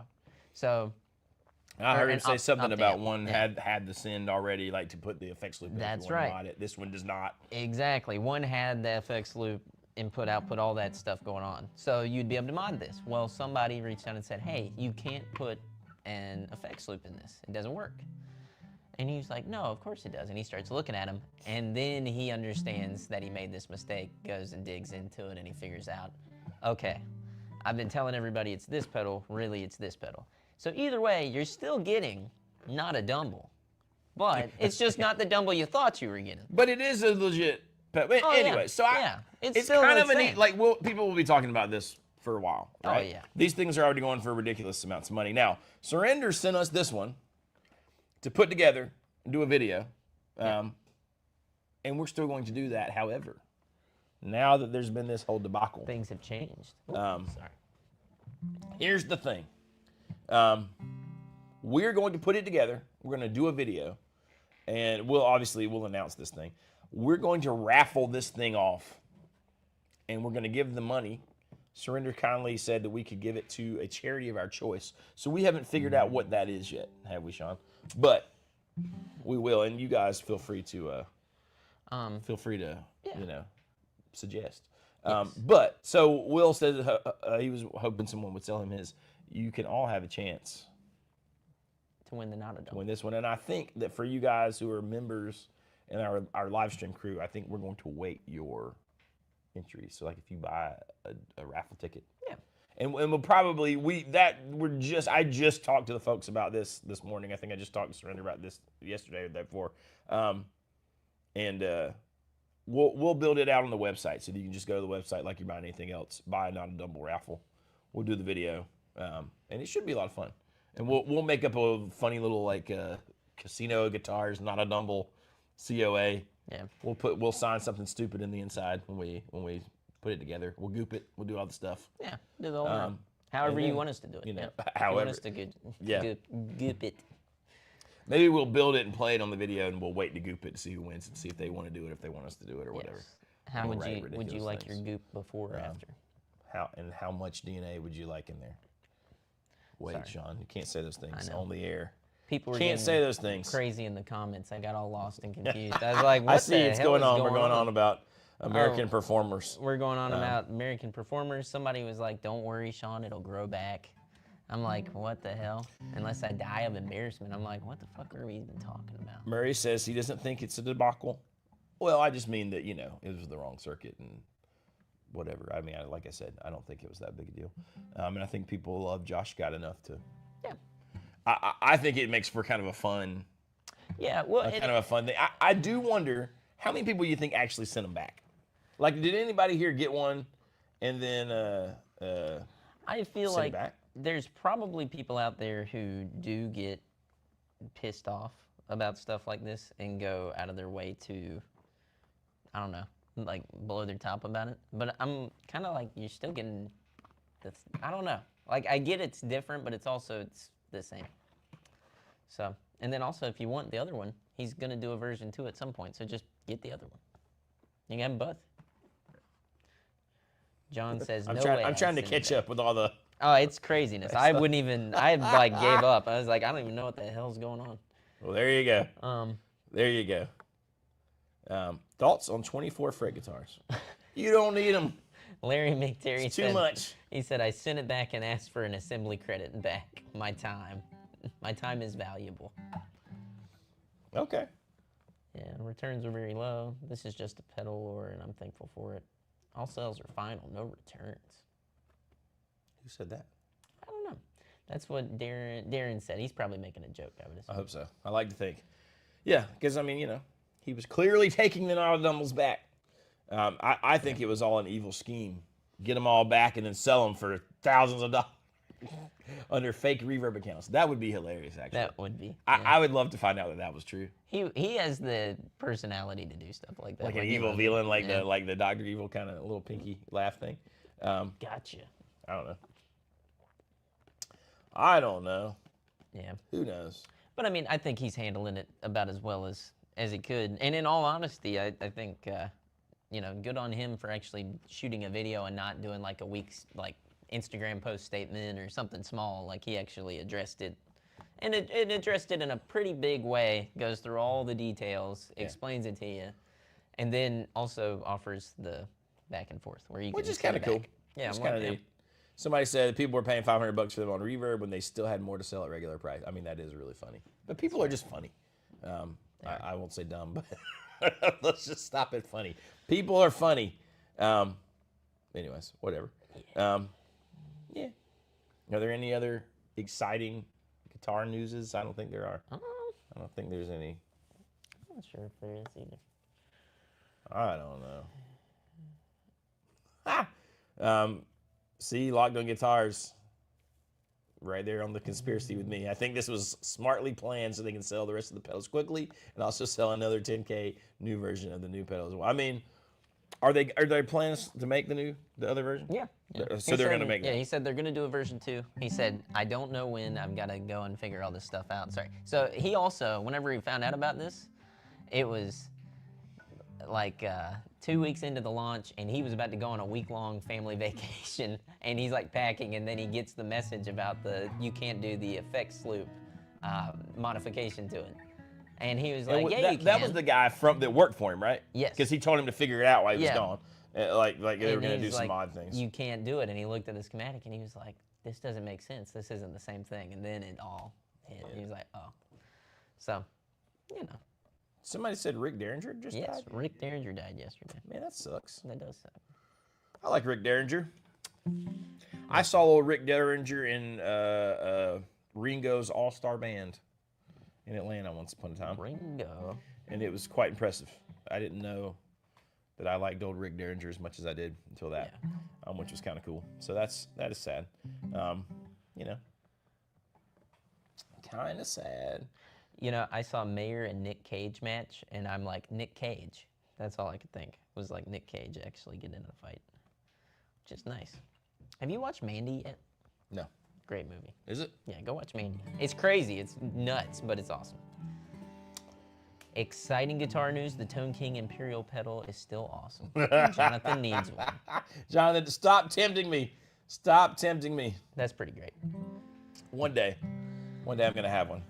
So I heard him say something about one had the send already, like to put the effects loop in. That's right. This one does not. Exactly. One had the FX loop, input, output, all that stuff going on. So you'd be able to mod this. Well, somebody reached out and said, hey, you can't put an effects loop in this. It doesn't work. And he was like, no, of course it does. And he starts looking at him, and then he understands that he made this mistake, goes and digs into it, and he figures out, okay, I've been telling everybody it's this pedal, really it's this pedal. So either way, you're still getting Not-a-Dumble, but it's just not the Dumble you thought you were getting. But it is a legit pedal. Oh, anyway, yeah. so it's still kind of a insane. neat, like, people will be talking about this for a while, right? Oh, yeah. These things are already going for ridiculous amounts of money. Now, Surrender sent us this one to put together and do a video, and we're still going to do that. However, now that there's been this whole debacle, Things have changed. sorry. Sorry. Here's the thing. We're going to put it together. We're going to do a video, and we'll announce this thing. We're going to raffle this thing off, and we're going to give the money. Surrender kindly said that we could give it to a charity of our choice. So we haven't figured out what that is yet, have we, Sean? But we will, and you guys feel free to suggest. Yes. But so Will said he was hoping someone would sell him his. You can all have a chance To win the Not-a-Dumble. to win this one, and I think that for you guys who are members in our live stream crew, I think we're going to weight your entry. So like if you buy a raffle ticket, and we'll probably I just talked to the folks about this morning. I think I just talked to Surrender about this yesterday or the day before, and we'll build it out on the website so that you can just go to the website like you're buying anything else. Buy a Not-a-Dumble raffle. We'll do the video, and it should be a lot of fun. And we'll make up a funny little like casino guitars Not-a-Dumble COA. Yeah. We'll sign something stupid in the inside when we put it together. We'll goop it. We'll do all the stuff. Yeah. Do the whole thing. However you want us to do it. You know, You however. want us to goop it. Maybe we'll build it and play it on the video, and we'll wait to goop it to see who wins and see if they want to do it, if they want us to do it, or whatever. Yes. How We'll would write you ridiculous like things. your goop before or after? How much DNA would you like in there? Wait, Sorry. Sean, you can't say those things I know. on the air. People were Can't getting say those things. crazy in the comments. I got all lost and confused. I was like, what I see the it's hell going is on. We're going on about American Oh. performers. We're going on about American performers. Somebody was like, don't worry, Sean, it'll grow back. I'm like, what the hell? Unless I die of embarrassment. I'm like, what the fuck are we even talking about? Murray says he doesn't think it's a debacle. Well, I just mean that, it was the wrong circuit and whatever. I mean, like I said, I don't think it was that big a deal. And I think people love Josh Scott enough to. Yeah. I think it makes for kind of a fun. Yeah, well, Kind of a fun thing. I do wonder how many people you think actually sent them back. Like, did anybody here get one and then I feel send it like back? there's probably people out there who do get pissed off about stuff like this and go out of their way to, I don't know, like blow their top about it. But I'm kind of like, you're still getting I don't know. Like, I get it's different, but it's the same. So, and then also if you want the other one, he's going to do a version 2 at some point. So just get the other one. You can have them both. John says, I'm no trying, way. I'm trying to I'd send catch it up with all the Oh, it's craziness. I wouldn't even. I like gave up. I was like, I don't even know what the hell's going on. Well, there you go. There you go. Thoughts on 24 fret guitars? You don't need them. Larry McTerry It's too said, much. He said, I sent it back and asked for an assembly credit back. My time. My time is valuable. Okay. Yeah, returns are very low. This is just a pedal or, and I'm thankful for it. All sales are final, no returns. Who said that? I don't know. That's what Darren said. He's probably making a joke, I would assume. I hope so. I like to think. Yeah, because, I mean, you know, he was clearly taking the Not-a-Dumbles back. I think it was all an evil scheme. Get them all back and then sell them for thousands of dollars under fake reverb accounts. That would be hilarious, actually. That would be. I would love to find out that that was true. He has the personality to do stuff like that. Like an evil villain, like the Dr. Evil kind of little pinky laugh thing. Gotcha. I don't know. Yeah. Who knows? But I mean, I think he's handling it about as well as he could. And in all honesty, I think, you know, good on him for actually shooting a video and not doing like a week's like Instagram post statement or something small. Like he actually addressed it. And it addressed it in a pretty big way, goes through all the details, explains it to you, and then also offers the back and forth where you can. Which is kind of cool. Yeah, it's kind of neat. Somebody said that people were paying $500 for them on Reverb when they still had more to sell at regular price. I mean, that is really funny. But people are just funny. I won't say dumb, but let's just stop it funny. People are funny. Anyways, whatever. Yeah. Are there any other exciting guitar newses? I don't think there are. I don't think there's any. I'm not sure if there is either. I don't know. See, Locked On Guitars, right there on the conspiracy with me. I think this was smartly planned so they can sell the rest of the pedals quickly and also sell another 10K new version of the new pedals. I mean, are there plans to make the other version? Yeah. So they're going to make that. Yeah, he said they're going to do a version 2. He said, I don't know when. I've got to go and figure all this stuff out. Sorry. So he also, whenever he found out about this, it was like 2 weeks into the launch, and he was about to go on a week-long family vacation, and he's like packing, and then he gets the message about you can't do the effects loop modification to it. And he was like, yeah, you can. That was the guy that worked for him, right? Yes. Because he told him to figure it out while he was gone. Like they were going to do some like, odd things. You can't do it. And he looked at the schematic, and he was like, this doesn't make sense. This isn't the same thing. And then it all hit. Yeah. He was like, oh. So, you know. Somebody said Rick Derringer just died? Yes, Rick Derringer died yesterday. Man, that sucks. That does suck. I like Rick Derringer. I saw old Rick Derringer in Ringo's All-Star Band in Atlanta once upon a time. Ringo. And it was quite impressive. I didn't know that I liked old Rick Derringer as much as I did until that, which was kind of cool. So that is sad. You know, kind of sad. You know, I saw Mayer and Nick Cage match, and I'm like, Nick Cage. That's all I could think. Was like Nick Cage actually getting in a fight. Which is nice. Have you watched Mandy yet? No. Great movie. Is it? Yeah, go watch Mandy. It's crazy. It's nuts, but it's awesome. Exciting guitar news. The Tone King Imperial pedal is still awesome. Jonathan needs one. Jonathan, stop tempting me. Stop tempting me. That's pretty great. One day I'm going to have one.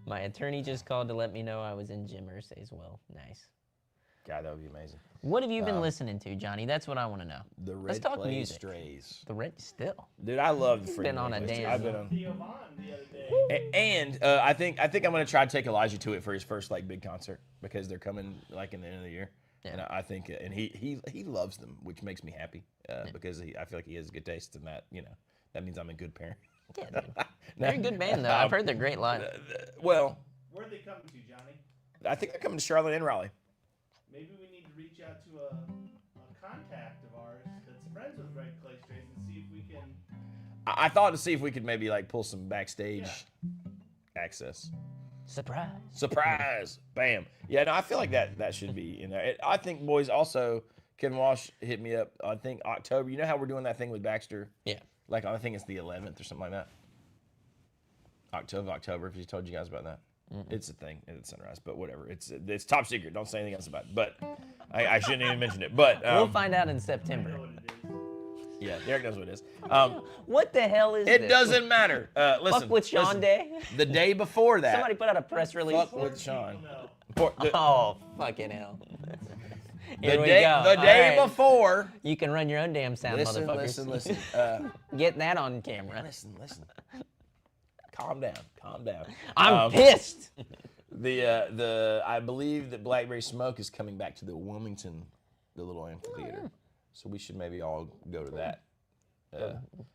My attorney just called to let me know I was in Jim Irsay's will. Nice. God, that would be amazing. What have you been listening to, Johnny? That's what I want to know. The Let's Red talk Clay music. Strays. The Red still. Dude, I love the freaking Been on a Red Clay damn. Strays. I've been on. Theo Von the other day. And I think I'm going to try to take Elijah to it for his first like big concert because they're coming like in the end of the year. Yeah. And I think and he loves them, which makes me happy because I feel like he has good taste in that. You know, that means I'm a good parent. Yeah, dude. They're a good band though. I've heard they're great live. Well, Where are they coming to, Johnny? I think they're coming to Charlotte and Raleigh. Maybe we need to reach out to a contact of ours that's friends with Red Clay Strays and see if we can. I thought to see if we could maybe like pull some backstage access. Surprise! Bam! Yeah, no, I feel like that should be in there. I think boys also Ken Walsh hit me up. I think October. You know how we're doing that thing with Baxter? Yeah. Like I think it's the 11th or something like that. October. If he told you guys about that, it's a thing at Sunrise. But whatever. It's top secret. Don't say anything else about it. But I shouldn't even mention it. But we'll find out in September. I know what it is. Yeah, Derek knows what it is. What the hell is It this? doesn't matter. Listen, Fuck with Sean listen. Day? The day before that. Somebody put out a press release. Fuck with Sean. Oh, fucking hell. The Here we day, go. the All day right. before. You can run your own damn sound, Listen, motherfuckers. listen. Get that on camera. Listen. Calm down. I'm pissed. I believe that Blackberry Smoke is coming back to the Wilmington, the little amphitheater. So we should maybe all go to that.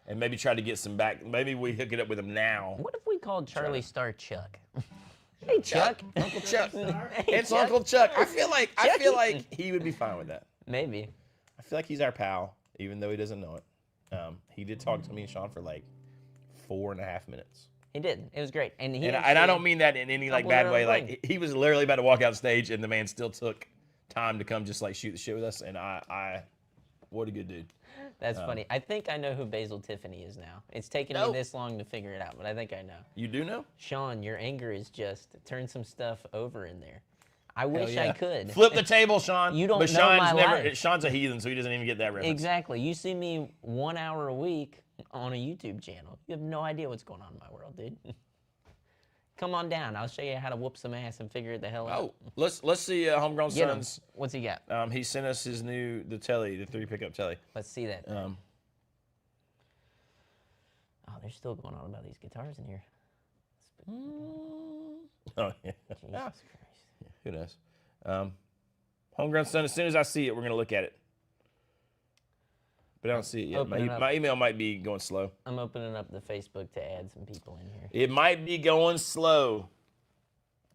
And maybe try to get some back. Maybe we hook it up with them now. What if we called Charlie Star Chuck? Hey, Chuck. Uncle Chuck. Hey, It's Chuck. Uncle Chuck. I feel like he would be fine with that. Maybe. I feel like he's our pal, even though he doesn't know it. He did talk to me and Sean for like 4.5 minutes. He did. It was great. And I don't mean that in any like bad way. complimented Like he was literally about to walk out stage, and the man still took time to come just like shoot the shit with us. And I what a good dude. That's funny. I think I know who Basil Tiffany is now. It's taken me this long to figure it out, but I think I know. You do know? Sean, your anger is just turn some stuff over in there. I wish I could. Flip the table, Sean. You don't but know Sean's my life. Sean's a heathen, so he doesn't even get that reference. Exactly. You see me 1 hour a week on a YouTube channel. You have no idea what's going on in my world, dude. Come on down. I'll show you how to whoop some ass and figure it the hell out. Oh, let's see Homegrown Get him. Sons. What's he got? He sent us his the telly, the 3 pickup telly. Let's see that. Oh, they're still going on about these guitars in here. Oh yeah. Jesus Christ. Who knows? Homegrown Son, as soon as I see it, we're going to look at it. But I don't see it yet. My email might be going slow. I'm opening up the Facebook to add some people in here. It might be going slow.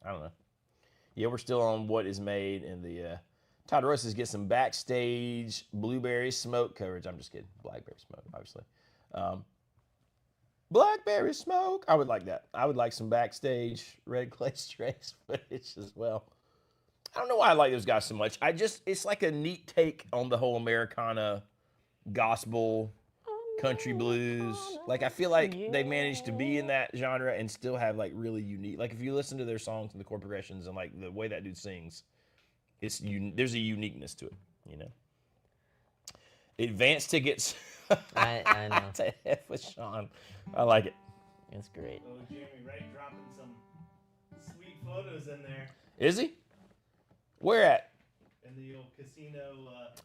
I don't know. Yeah, we're still on what is made in the... Todd Royce says get some backstage blueberry smoke coverage. I'm just kidding. Blackberry smoke, obviously. Blackberry smoke. I would like that. I would like some backstage Red Clay Strays footage as well. I don't know why I like those guys so much. It's like a neat take on the whole Americana gospel, country blues. Like, I feel like they managed to be in that genre and still have, like, really unique. Like, if you listen to their songs and the chord progressions and, like, the way that dude sings, there's a uniqueness to it, you know? Advanced tickets. I know. To F with Sean. I like it. It's great. Oh, Jeremy Wright dropping some sweet photos in there. Is he? Where at? In the old casino.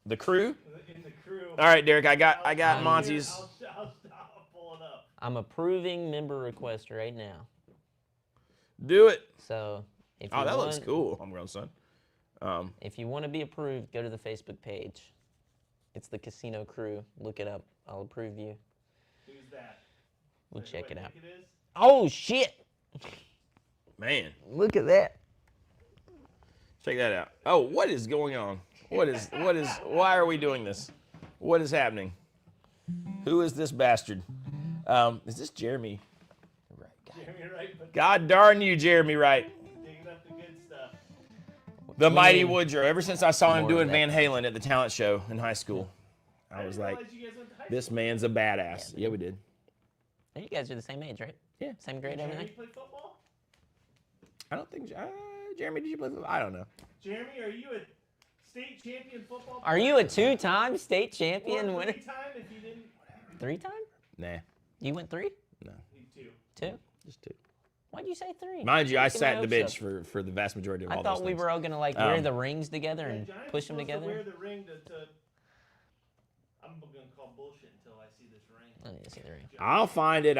The crew? In the crew. All right, Derek. I got Monty's. I'll pull it up. I'm approving member request right now. Do it. So if you Oh, that want, looks cool, Homegrown Son. If you want to be approved, go to the Facebook page. It's the Casino Crew. Look it up. I'll approve you. Who's that? We'll check it out. It is? Oh shit! Man, Look at that. check that out. Oh, what is going on? Why are we doing this? What is happening? Who is this bastard? Is this Jeremy? Right. Jeremy Wright. But God darn you, Jeremy Wright. digging up the good stuff. The We mighty need Woodrow. Ever since I saw him more doing of that. Van Halen at the talent show in high school, I was didn't like, realize you guys went to high this school. man's a badass. Yeah, we did. You guys are the same age, right? Yeah. Same grade, Jeremy everything? play football? I don't think, Jeremy, did you play football? I don't know. Jeremy, are you a state champion football player? Are you a 2-time state champion Or winner? 3-time if you didn't? 3-time? Nah, You went 3? no, You 2? just two. Why'd you say 3? Mind you, I Look at sat my in the hopes bench up. for the vast majority of all I those thought we things. were all gonna like wear the rings together Yeah, and Giants push them supposed to together. wear the ring to I'm gonna call bullshit until I see this ring. I need to see the ring. I'll find it.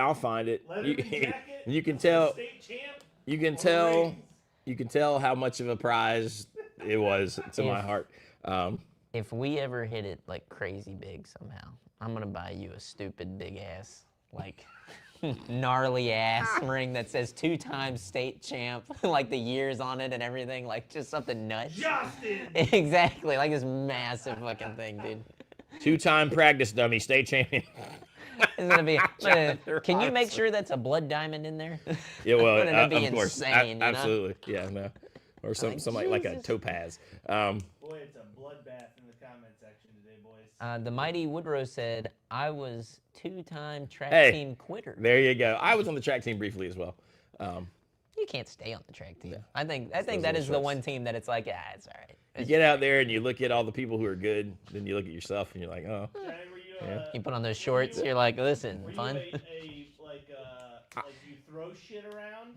Letterman jacket, You can tell. state champ, You can or tell. rings. You can tell how much of a prize it was to my If- heart. If we ever hit it like crazy big somehow, I'm gonna buy you a stupid big ass, like gnarly ass ring that says 2-time state champ, like the years on it and everything, like just something nuts. Justin! Exactly, like this massive fucking thing, dude. 2-time practice dummy, state champion. It's gonna be. Jonathan Can you make Robinson. sure that's a blood diamond in there? Yeah, well, Wouldn't that be of course, insane, you know? absolutely, yeah, no, or some like a Jesus. topaz. Boy, it's a bloodbath in the comment section today, boys. The mighty Woodrow said, "I was 2-time track Hey. team quitter." There you go. I was on the track team briefly as well. You can't stay on the track team. Yeah. I think those that little is the shorts. one team that it's like, it's all right. You get out there and you look at all the people who are good, then you look at yourself and you're like, oh, Johnny, were you Yeah. You put on those shorts. You're like, listen, Were fun. you like you throw shit around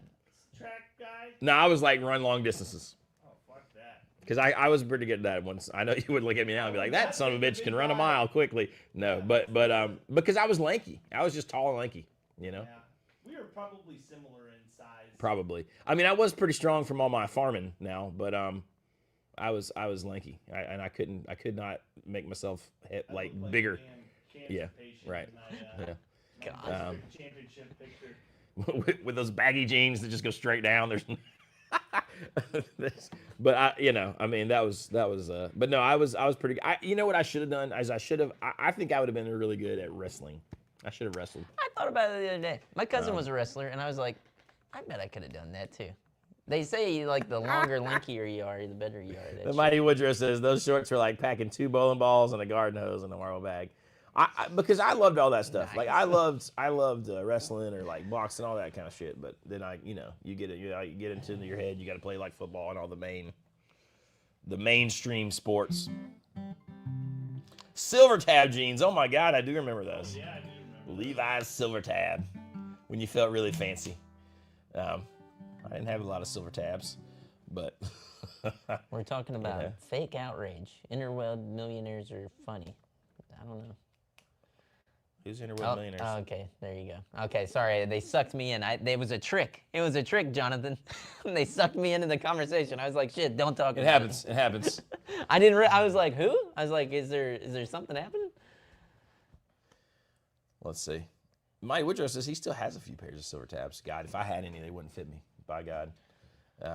track guy? No, I was like run long distances. Oh, fuck that. Because I was pretty good at that once. I know you would look at me now and be like, that son of a bitch can run a mile quickly. No, but because I was lanky. I was just tall and lanky, you know? Yeah. We were probably similar in size. Probably. I mean, I was pretty strong from all my farming now, but I was lanky. I could not make myself like bigger. Yeah, right. Yeah. God. Championship picture. with those baggy jeans that just go straight down. There's but I mean that was but no, I was pretty. You know what I should have done is I think I would have been really good at wrestling. I should have wrestled. I thought about it the other day. My cousin was a wrestler, and I was like, I bet I could have done that too. They say like the longer, lankier you are, the better you are. The Mighty Woodrow says those shorts were like packing 2 bowling balls and a garden hose and a marble bag. Because I loved all that stuff. Nice. Like I loved wrestling or like boxing, all that kind of shit. But then you get into your head. You got to play like football and all the mainstream sports. Silver tab jeans. Oh my God, I do remember those. Yeah, I do remember. Levi's silver tab. When you felt really fancy. I didn't have a lot of silver tabs, but We're talking about Yeah. fake outrage. Interweb millionaires are funny. I don't know. who's Interworld Millionaires? Oh, okay, there you go. Okay, sorry, they sucked me in. It was a trick. It was a trick, Jonathan. They sucked me into the conversation. I was like, shit, don't talk It about happens. It happens. I didn't. I was like, who? I was like, is there something happening? Let's see. Mike Woodrow says he still has a few pairs of silver tabs. God, if I had any, they wouldn't fit me. By God. You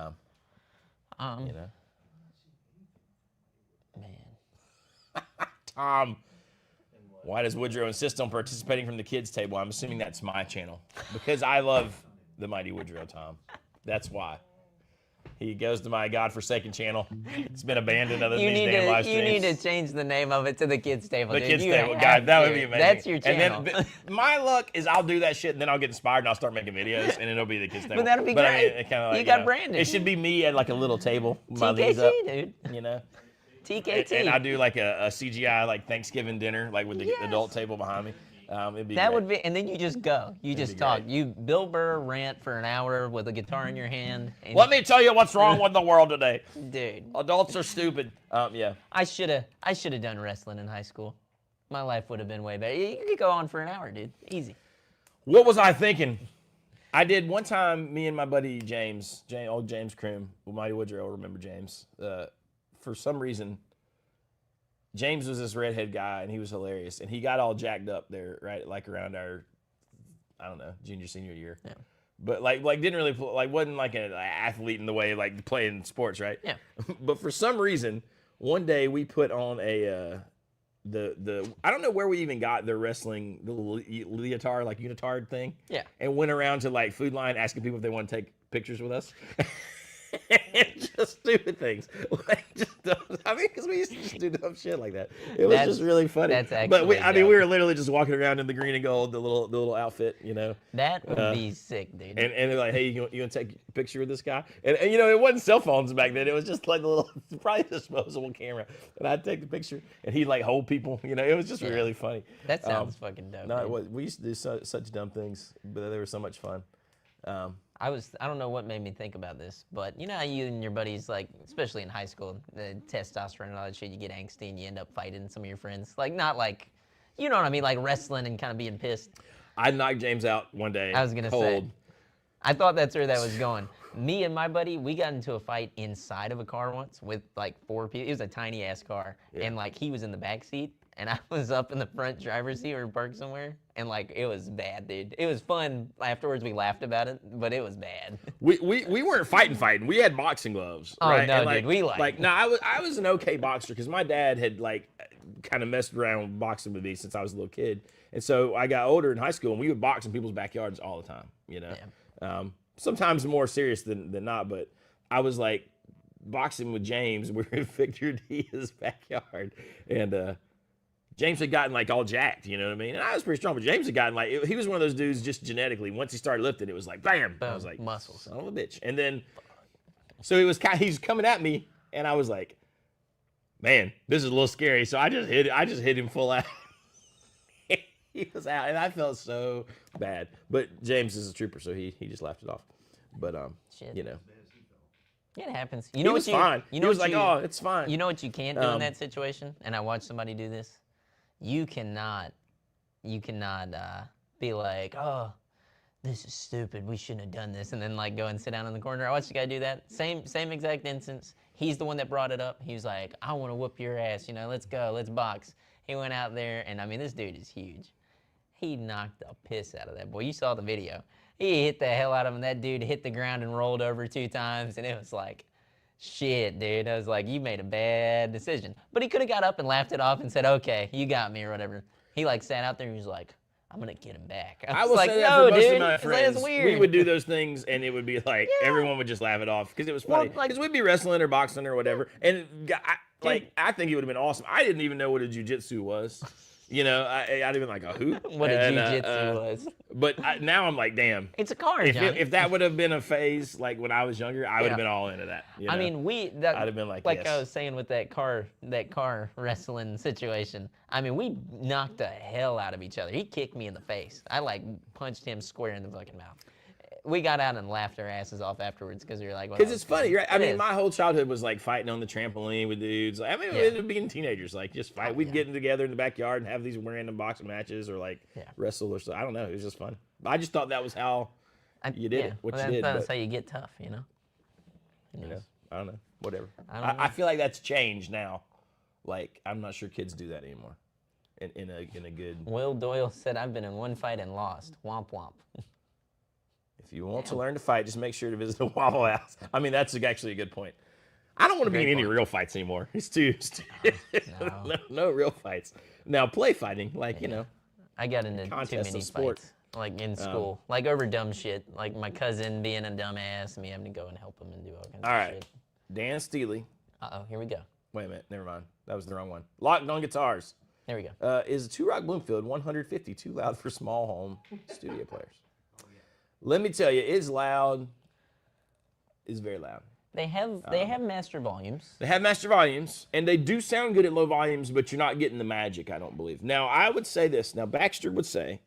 know. Man. Tom, why does Woodrow insist on participating from the kids' table? I'm assuming that's my channel. Because I love the Mighty Woodrow, Tom. That's why. He goes to my godforsaken channel. It's been abandoned other than these damn live streams. You need to change the name of it to the kids' table. The dude. kids' You table. have God, that would to. be amazing. That's your channel. And then my luck is I'll do that shit and then I'll get inspired and I'll start making videos and it'll be the kids' table. But that'll be I mean, great. it kinda like, You got know, branded. It should be me at like a little table with my knees up. TKT, dude. You know? TKT. And I do like a CGI like Thanksgiving dinner, like with the Yes. adult table behind me. It'd be That great. would be, and then you just go. You That'd just be talk. great. You Bill Burr rant for an hour with a guitar in your hand. And Let me tell you what's wrong with the world today. dude, Adults are stupid. Yeah. I should have done wrestling in high school. My life would have been way better. You could go on for an hour, dude. Easy. What was I thinking? I did one time. Me and my buddy James, old James Croom, Mighty Woodrow, remember James? For some reason, James was this redhead guy, and he was hilarious. And he got all jacked up there, right, like around our, I don't know, junior senior year. Yeah. But like didn't really wasn't like an athlete in the way like playing sports, right? Yeah. But for some reason, one day we put on a the I don't know where we even got the wrestling the leotard like unitard thing. Yeah. And went around to like Food Line asking people if they want to take pictures with us. Just stupid things. Like just dumb, I mean, because we used to just do dumb shit like that. It was just really funny. That's but we actually we were literally just walking around in the green and gold, the little outfit, you know. That would be sick, dude. And they're like, hey, you want to take a picture with this guy? And you know, it wasn't cell phones back then. It was just like a little, probably disposable camera. And I'd take the picture, and he'd like hold people. You know, it was just really funny. That sounds fucking dope. No, dude. it was, we used to do such dumb things, but they were so much fun. I don't know what made me think about this, but you know how you and your buddies, like, especially in high school, the testosterone and all that shit, you get angsty and you end up fighting some of your friends. Like, not like, you know what I mean, like wrestling and kind of being pissed. I knocked James out one day. I was going to say. I thought that's where that was going. Me and my buddy, we got into a fight inside of a car once with like 4 people. It was a tiny ass car. Yeah. And like he was in the back seat and I was up in the front driver's seat. We were parked somewhere. And like it was bad, dude. It was fun. Afterwards we laughed about it, but it was bad. We weren't fighting. We had boxing gloves. Oh, right? no, And, dude, we no, I was an okay boxer because my dad had like kind of messed around with boxing with me since I was a little kid. And so I got older in high school and we would box in people's backyards all the time, you know. Yeah. Sometimes more serious than not, but I was like boxing with James. We were in Victor D's backyard, and James had gotten like all jacked, you know what I mean? And I was pretty strong, but James had gotten like he was one of those dudes just genetically. Once he started lifting, it was like bam. I was like muscles. son of a bitch. And then so he's coming at me, and I was like, man, this is a little scary. So I just hit him full out. he was out, and I felt so bad. But James is a trooper, so he just laughed it off. But Shit. you know, It happens. You he know was what you, fine. You know he was what like, you, "Oh, it's fine." You know what you can't do in that situation? And I watched somebody do this. You cannot be like, "Oh, this is stupid. We shouldn't have done this," and then like go and sit down in the corner. I watched the guy do that. Same exact instance. He's the one that brought it up. He was like, "I want to whoop your ass. You know, let's go, let's box." He went out there, and I mean, this dude is huge. He knocked the piss out of that boy. You saw the video. He hit the hell out of him. That dude hit the ground and rolled over 2 times, and it was like, shit, dude. I was like, you made a bad decision. But he could have got up and laughed it off and said, okay, you got me or whatever. He like sat out there and he was like, I'm gonna get him back. I was will like, say that no, for most dude. of my It's like, friends, that's weird. we would do those things, and it would be like everyone would just laugh it off because it was funny. Well, Because like- we'd be wrestling or boxing or whatever, and I think it would have been awesome. I didn't even know what a jiu-jitsu was. You know, I'd have been like, a who? What a jiu-jitsu was. But now I'm like, damn. It's a car, Johnny. If that would have been a phase like when I was younger, I would have been all into that. You know? I mean, I'd have been like, I yes. was saying with that car wrestling situation. I mean, we knocked the hell out of each other. He kicked me in the face. I like punched him square in the fucking mouth. We got out and laughed our asses off afterwards because we were like, well, because it's funny, right? I mean, is. my whole childhood was like fighting on the trampoline with dudes. Like, I mean, being teenagers, like just fight. We'd get together in the backyard and have these random boxing matches or like wrestle or so. I don't know. It was just fun. I just thought that was how you did it. What well, you did. That's But, how you get tough, you know. you know, I don't know. Whatever. I don't know. I feel like that's changed now. Like I'm not sure kids do that anymore. In a good. Will Doyle said, "I've been in one fight and lost. Womp womp." If you want to learn to fight, just make sure to visit a Waffle House. I mean, that's actually a good point. I don't want to be in any real fights anymore. It's too no real fights. Now, play fighting, like, you know. I got into too Contests many of sport. fights, like in school, like over dumb shit, like my cousin being a dumbass and me having to go and help him and do all kinds All of right. shit. Dan Steely. Uh-oh, here we go. Wait a minute. Never mind. That was the wrong one. Locked on Guitars. Here we go. Is 2-Rock Bloomfield 150 too loud for small home studio players? Let me tell you, it's loud. It's very loud. They have master volumes. They have master volumes, and they do sound good at low volumes, but you're not getting the magic, I don't believe. Now, I would say this. Now, Baxter would say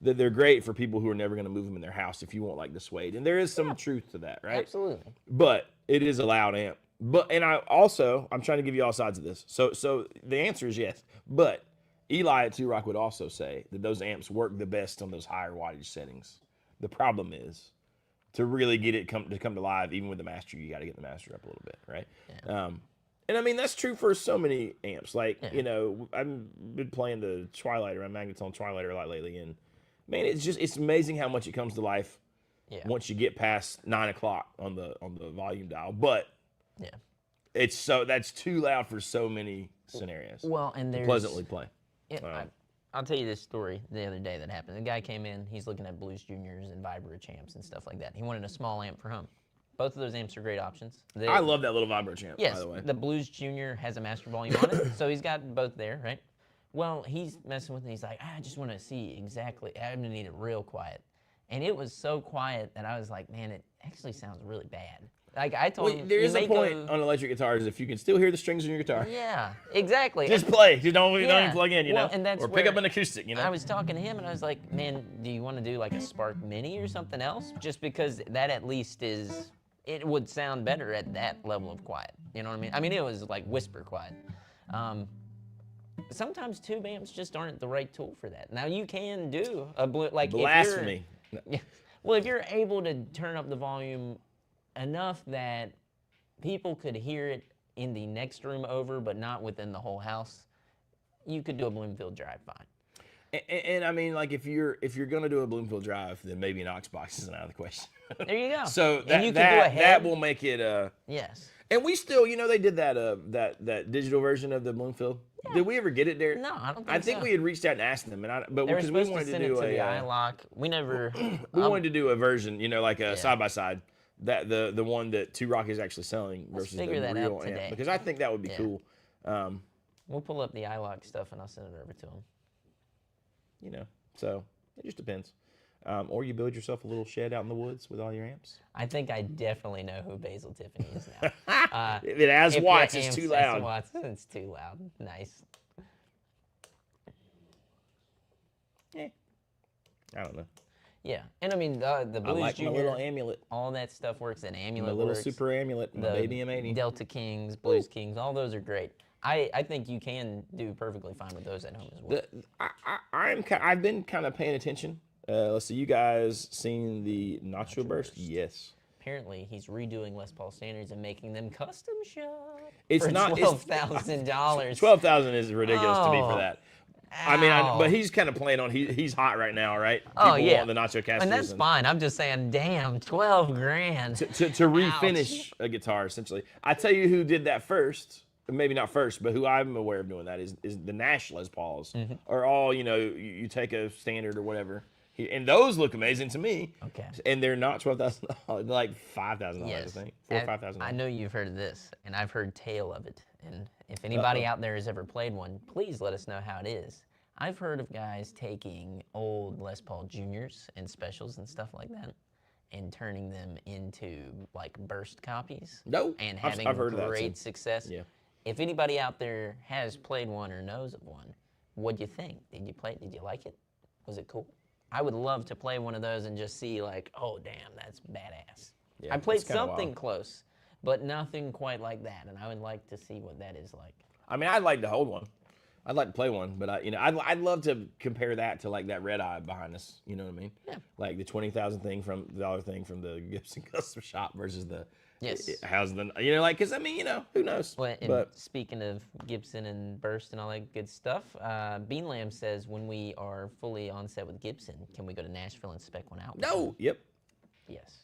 that they're great for people who are never going to move them in their house if you want, like, the suede. And there is some truth to that, right? Absolutely. But it is a loud amp. And I'm trying to give you all sides of this. So the answer is yes. But Eli at 2-Rock would also say that those amps work the best on those higher wattage settings. The problem is, to really get it to come to live, even with the master, you got to get the master up a little bit, right? Yeah. And I mean, that's true for so many amps. Like, you know, I've been playing the Twilighter, Magnetone Twilighter a lot lately, and man, it's amazing how much it comes to life once you get past 9 o'clock on the volume dial. But that's too loud for so many scenarios. Well, and there's pleasantly play. I'll tell you this story the other day that happened. The guy came in, he's looking at Blues Juniors and Vibro champs and stuff like that. He wanted a small amp for home. Both of those amps are great options. I love that little Vibro champ, yes, by the way. The Blues Junior has a master volume on it, so he's got both there, right? Well, he's messing with it. He's like, I just want to see exactly. I'm going to need it real quiet. And it was so quiet that I was like, man, it actually sounds really bad. Like I told him, there is a point on electric guitars if you can still hear the strings in your guitar. Yeah, exactly. Just play. Just don't even plug in, you know? And that's or pick up an acoustic, you know? I was talking to him and I was like, man, do you want to do like a Spark Mini or something else? Just because that at least it would sound better at that level of quiet. You know what I mean? I mean, it was like whisper quiet. Sometimes tube amps just aren't the right tool for that. Now you can do like blasphemy. Well, if you're able to turn up the volume enough that people could hear it in the next room over, but not within the whole house, you could do a Bloomfield Drive fine. And I mean, like if you're gonna do a Bloomfield Drive, then maybe an aux box isn't out of the question. There you go. So and you could that, do a head. that will make it. Yes. And we still, you know, they did that digital version of the Bloomfield. Yeah. Did we ever get it there? No, I don't think so. I think we had reached out and asked them, but they were because supposed we wanted to send to do it to the a iLock. We never. we wanted to do a version, you know, like a side by side. That the one that 2-Rock is actually selling versus the real amp, because I think that would be cool. We'll pull up the iLock stuff and I'll send it over to them. You know, so it just depends. Or you build yourself a little shed out in the woods with all your amps. I think I definitely know who Basil Tiffany is now. If it has watts, it's too loud. Watts, it's too loud. Nice. I don't know. Yeah, and I mean the Blues I like Junior, my little amulet. all that stuff works. An My amulet little works. super amulet. My The baby M80. Delta Kings, Blues Kings, all those are great. I think you can do perfectly fine with those at home as well. I've been kind of paying attention. Let's see, you guys seen the Nacho Burst? Yes. Apparently, he's redoing Les Paul standards and making them custom shop It's for not $12,000. $12,000 is ridiculous to me for Oh. that. I mean, Ow. but he's kind of playing on. He's hot right now, right? Oh, People yeah. want the Nacho Casters. And that's fine. I'm just saying, damn, 12 grand. To refinish a guitar, essentially. I tell you who did that first. Maybe not first, but who I'm aware of doing that is the Nash Les Pauls. Are all, you take a standard or whatever. And those look amazing to me. Okay. And they're not $12,000. They're like $5,000, Yes. I think. $4,000 or $5,000. I know you've heard of this, and I've heard tale of it. And if anybody out there has ever played one, please let us know how it is. I've heard of guys taking old Les Paul Juniors and specials and stuff like that and turning them into like burst copies. No, And I've having heard of that, great too. success. Yeah. If anybody out there has played one or knows of one, what'd you think? Did you play it? Did you like it? Was it cool? I would love to play one of those and just see like, oh damn, that's badass. Yeah, I played it's kinda something wild. close, but nothing quite like that, and I would like to see what that is like. I mean, I'd like to hold one. I'd like to play one, but I'd love to compare that to like that red eye behind us. You know what I mean? Yeah. Like the $20,000 thing from the Gibson custom shop versus the Yes. how's the because I mean who knows? Well, and But speaking of Gibson and burst and all that good stuff, Bean Lamb says when we are fully on set with Gibson, can we go to Nashville and spec one out? with no, him? yep. Yes.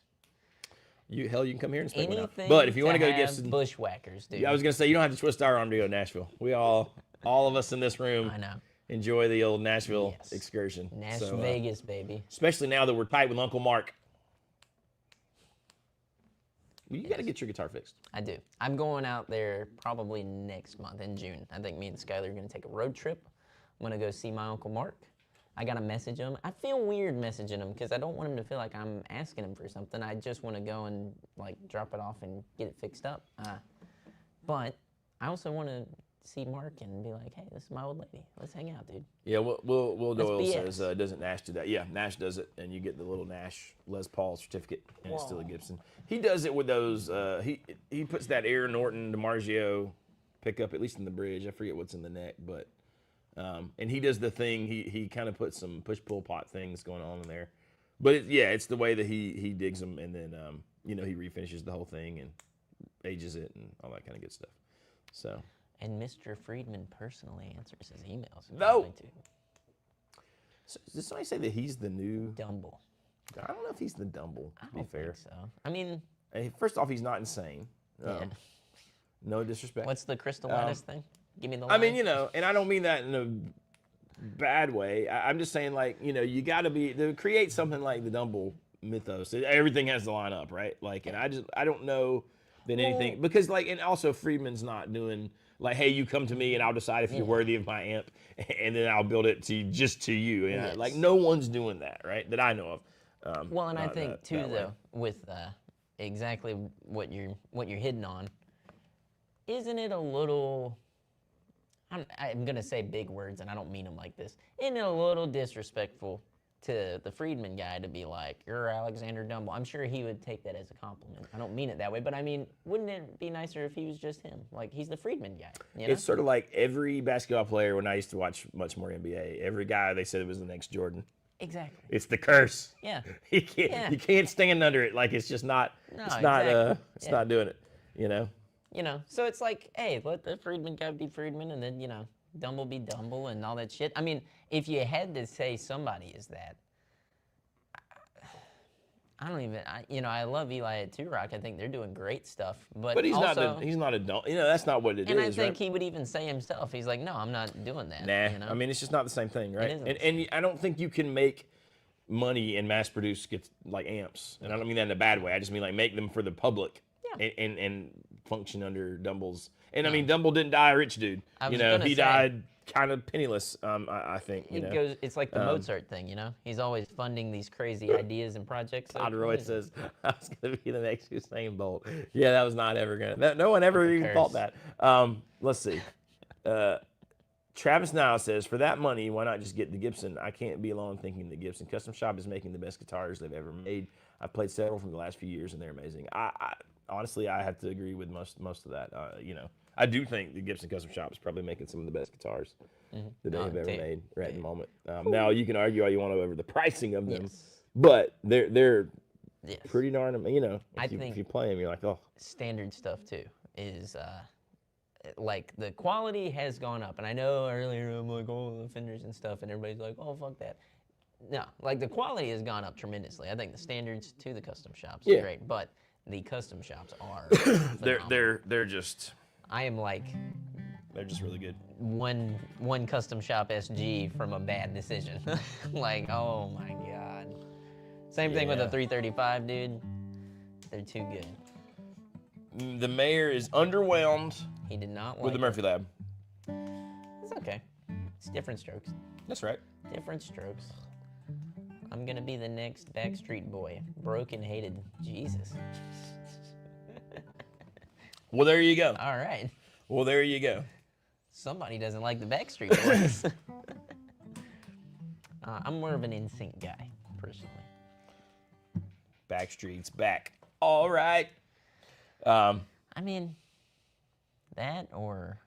You can come here and spec one out. Anything But if you want to go to have Gibson, bushwhackers, dude. I was gonna say you don't have to twist our arm to go to Nashville. We all of us in this room I know. enjoy the old Nashville Yes. excursion. Nash So, Vegas, baby. especially now that we're tight with Uncle Mark. Well, you got to get your guitar fixed. I do. I'm going out there probably next month in June. I think me and Skyler are going to take a road trip. I'm going to go see my Uncle Mark. I got to message him. I feel weird messaging him because I don't want him to feel like I'm asking him for something. I just want to go and like drop it off and get it fixed up. But I also want to see Mark and be like, hey, this is my old lady. Let's hang out, dude. Yeah, Will Doyle BS. says, doesn't Nash do that? Yeah, Nash does it, and you get the little Nash Les Paul certificate, and it's still a Gibson. He does it with those, he puts that Air Norton DiMarzio pickup, at least in the bridge. I forget what's in the neck, but, and he does the thing, he kind of puts some push-pull pot things going on in there. But, it's the way that he digs them, and then, he refinishes the whole thing and ages it and all that kind of good stuff. So... And Mr. Friedman personally answers his emails. if you'd No. like to. So, did somebody say that he's the new... Dumble. I don't know if he's the Dumble, I to be don't fair. think so. I mean, Hey, first off, he's not insane. yeah. No disrespect. What's the crystal lattice thing? Give me the I line. mean, and I don't mean that in a bad way. I'm just saying, like, you got to create something like the Dumble mythos. Everything has to line up, right? Like, and I don't know that anything, because, like, and also Friedman's not doing, like, hey, you come to me and I'll decide if you're worthy of my amp, and then I'll build it just to you. And Yes. like, no one's doing that, right? That I know of. Well, and I not think that- too, that way. though, with exactly what you're hitting on, isn't it a little? I'm gonna say big words, and I don't mean them like this. Isn't it a little disrespectful to the Friedman guy to be like, "You're Alexander Dumble"? I'm sure he would take that as a compliment. I don't mean it that way, but I mean, wouldn't it be nicer if he was just him? Like, he's the Friedman guy. You know? It's sort of like every basketball player when I used to watch much more NBA. Every guy they said it was the next Jordan. Exactly. It's the curse. Yeah. You can't Yeah. you can't stand under it. Like, it's just not. No, it's not. exactly. It's Yeah. not doing it. You know. You know, so it's like, hey, let the Friedman guy be Friedman, and then, Dumble be Dumble and all that shit. I mean, if you had to say somebody is that, I don't even, I love Eli at Two Rock. I think they're doing great stuff. But He's also, not. He's not a dumb. That's not what it is. and I think right? he would even say himself, he's like, no, I'm not doing that. Nah. I mean, it's just not the same thing, right? isn't And I don't think you can make money and mass produce like amps. And I don't mean that in a bad way. I just mean like make them for the public. Yeah. And function under Dumble's. And I mean, Dumble didn't die a rich dude. I was He gonna say. died kind of penniless. I think. It's like the Mozart thing, He's always funding these crazy ideas and projects. So Todd Roy crazy. says, I was going to be the next Usain Bolt. Yeah, that was not ever going to. No one ever even thought curse. that. Let's see. Travis Niles says, for that money, why not just get the Gibson? I can't be alone thinking the Gibson Custom Shop is making the best guitars they've ever made. I've played several from the last few years, and they're amazing. I honestly, I have to agree with most of that. You know, I do think the Gibson Custom Shop is probably making some of the best guitars that they have ever made right at the moment. Now, you can argue all you want over the pricing of them, but they're pretty darn, you know, if you play them, you're like, oh. Standard stuff, too, is... like the quality has gone up, and I know earlier I'm like, oh, the Fenders and stuff, and everybody's like, oh, fuck that. No, like the quality has gone up tremendously. I think the standards to the custom shops are great, but the custom shops are they're just. I am like. They're just really good. One custom shop SG from a bad decision. Like, oh my god. Same thing with the 335, dude. They're too good. The mayor is underwhelmed. He did not like with the Murphy Lab. It's okay. It's different strokes. That's right. Different strokes. I'm gonna be the next Backstreet Boy. Broken, hated. Jesus. Well, there you go. All right. Well, there you go. Somebody doesn't like the Backstreet Boys. I'm more of an NSYNC guy, personally. Backstreet's back. All right. I mean, that or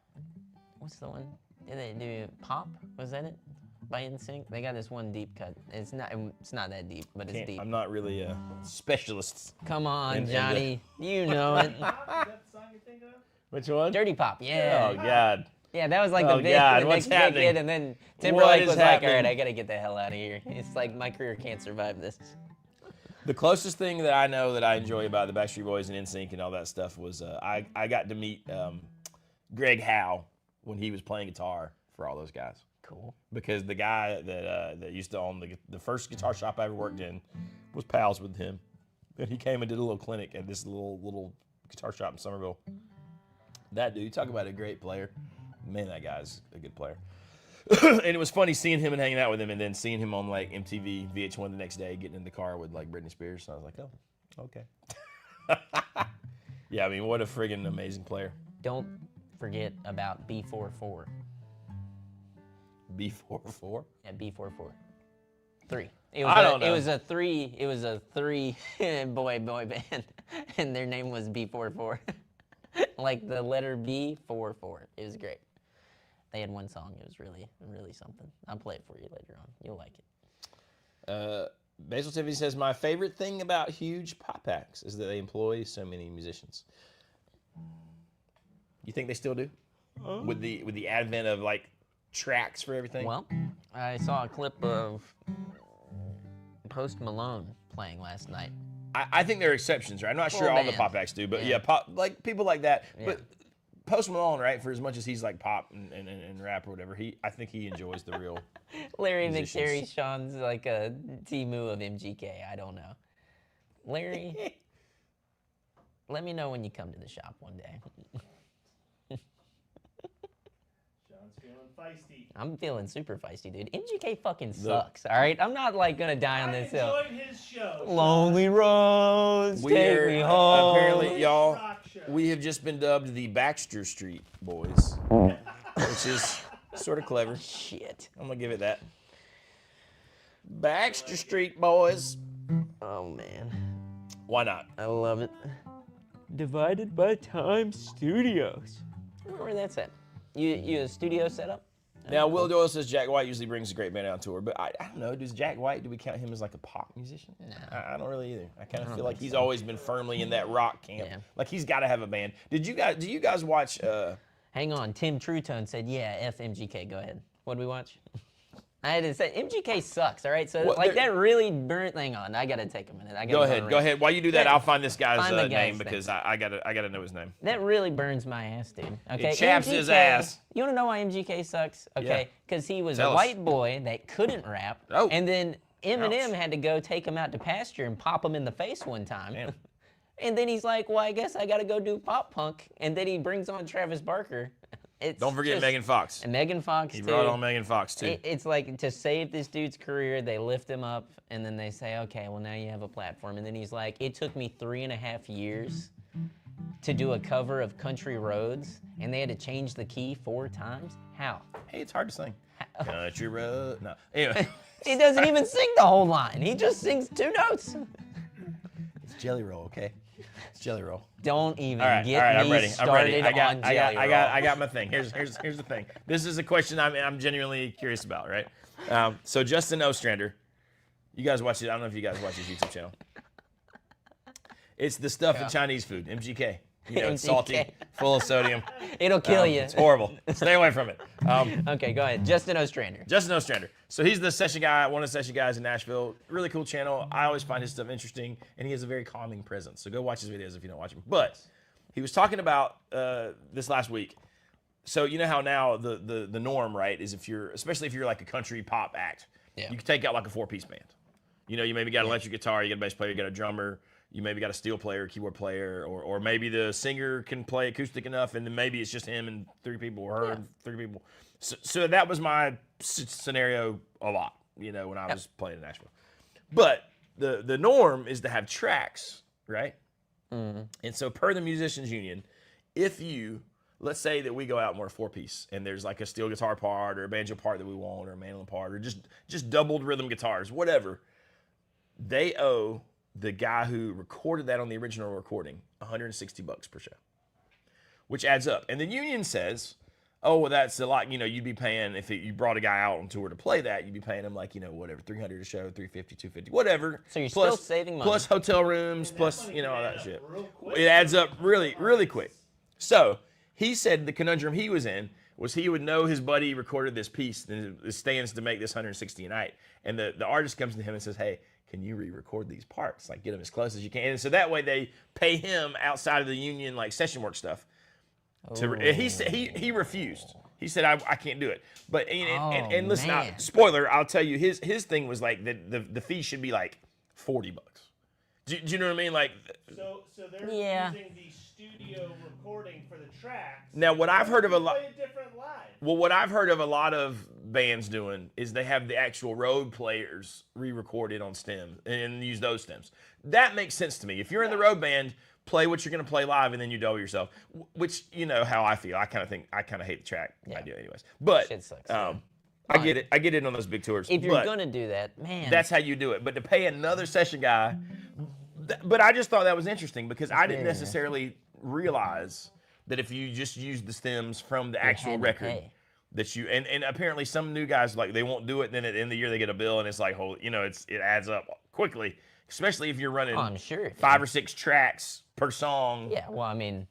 what's the one? Did they do Pop? Was that it? By NSYNC? They got this one deep cut. It's not that deep, but it's deep. I'm not really a specialist. Come on, Johnny. You know it. Is that the song you think of? Which one? Dirty Pop, yeah. Oh, God. Yeah, that was like the big, what's big happening? hit, and then Timberlake was like, happening? all right, I gotta get the hell out of here. It's like, my career can't survive this. The closest thing that I know that I enjoy about the Backstreet Boys and NSYNC and all that stuff was I got to meet Greg Howe when he was playing guitar for all those guys. Cool. Because the guy that used to own the first guitar shop I ever worked in was pals with him. And he came and did a little clinic at this little guitar shop in Somerville. That dude, talk about a great player. Man, that guy's a good player. And it was funny seeing him and hanging out with him, and then seeing him on like MTV, VH1 the next day, getting in the car with like Britney Spears. So I was like, oh, okay. Yeah, I mean, what a friggin' amazing player. Don't forget about B44. B44? Yeah, B44. 3. It was a three boy band, and their name was B44. Like the letter B44. It was great. They had one song. It was really, really something. I'll play it for you later on. You'll like it. Basil Tiffany says, my favorite thing about huge pop packs is that they employ so many musicians. You think they still do? With the advent of like tracks for everything? Well, I saw a clip of Post Malone playing last night. I think there are exceptions, right? I'm not sure all the pop acts do, but yeah, pop, like people like that. Yeah. But Post Malone, right? For as much as he's like pop and rap or whatever, I think he enjoys the real. Larry McTerry, Sean's like a Timu of MGK. I don't know. Larry, let me know when you come to the shop one day. Sean's feeling feisty. I'm feeling super feisty, dude. MGK fucking sucks, all right? I'm not like gonna die on this hill. I enjoyed his show. Lonely roads, take me home. Apparently, y'all, we have just been dubbed the Baxter Street Boys, which is sort of clever. Shit. I'm gonna give it that. Baxter Street Boys. Oh, man. Why not? I love it. Divided by Time Studios. I wonder where that's at. You a studio setup? Now, Will Doyle says Jack White usually brings a great band out on tour, but I don't know. Does Jack White, do we count him as like a pop musician? No. I don't really either. I kind of feel like he's always been firmly in that rock camp. Yeah. Like he's got to have a band. Do you guys watch? Hang on. Tim Trutone said, yeah, F MGK. Go ahead. What did we watch? I had to say, MGK sucks, all right? So, that really burnt. Hang on. I got to take a minute. Go ahead. While you do that, I'll find this guy's name because I gotta know his name. That really burns my ass, dude. Okay. It chaps his ass. You want to know why MGK sucks? Okay. Because he was a white boy that couldn't rap. Oh. And then Eminem had to go take him out to pasture and pop him in the face one time. Damn. And then he's like, well, I guess I got to go do pop punk. And then he brings on Travis Barker. Don't forget Megan Fox. And Megan Fox, He brought on Megan Fox, too. It's like, to save this dude's career, they lift him up, and then they say, okay, well, now you have a platform. And then he's like, it took me 3.5 years to do a cover of Country Roads, and they had to change the key 4 times? How? Hey, it's hard to sing. Country road. No. Anyway. He doesn't even sing the whole line. He just sings 2 notes. It's Jelly Roll, okay? It's Jelly Roll. Don't even All right, get I'm me ready. started on Jelly Roll. I got my thing. Here's the thing. This is a question I'm genuinely curious about, right? So Justin Ostrander, you guys watch it. I don't know if you guys watch his YouTube channel. It's the stuff in Chinese food, MGK. You know, it's salty, full of sodium. It'll kill you. It's horrible. Stay away from it. Okay, go ahead. Justin Ostrander. Justin Ostrander. So he's the session guy, one of the session guys in Nashville. Really cool channel. I always find his stuff interesting, and he has a very calming presence. So go watch his videos if you don't watch him. But he was talking about this last week. So you know how now the norm, right, is especially if you're like a country pop act, you can take out like a 4-piece band. You know, you maybe got an electric guitar, you got a bass player, you got a drummer, you maybe got a steel player, keyboard player, or maybe the singer can play acoustic enough, and then maybe it's just him and 3 people, or her and 3 people. So that was my scenario a lot, you know, when I was playing in Nashville. But the norm is to have tracks, right? Mm-hmm. And so per the Musicians Union, if let's say that we go out and we're a 4-piece, and there's like a steel guitar part, or a banjo part that we want, or a mandolin part, or just doubled rhythm guitars, whatever, they owe the guy who recorded that on the original recording $160 per show, which adds up. And the union says, oh, well, that's a lot. You know, you'd be paying, if you brought a guy out on tour to play that, you'd be paying him like, you know, whatever, $300 a show, $350, $250, whatever. So you're still saving money. Plus hotel rooms, plus, you know, all that shit. It adds up really, really quick. So he said the conundrum he was in was he would know his buddy recorded this piece, and it stands to make this $160 a night. And the artist comes to him and says, hey, can you re-record these parts? Like, get them as close as you can. And so that way they pay him outside of the union, like, session work stuff. He said he refused. He said, I can't do it. But, and listen, spoiler, I'll tell you, his thing was, like, the fee should be, like, $40. Do you know what I mean? Like, so they're using the studio recording for the tracks. Now, what I've heard of a lot... Play a different live. Well, what I've heard of a lot of bands doing is they have the actual road players re-recorded on stems and use those stems. That makes sense to me. If you're in the road band, play what you're going to play live, and then you double yourself. Which, you know how I feel. I kind of hate the track idea, anyways. But shit sucks, I get it. I get it on those big tours. If you're going to do that, man, that's how you do it. But to pay another session guy, but I just thought that was interesting because I didn't necessarily realize that if you just use the stems from the actual record, that you and apparently some new guys, like, they won't do it, and then at the end of the year they get a bill, and it's like, you know, it adds up quickly, especially if you're running 5 or 6 tracks per song. Yeah, well, I mean,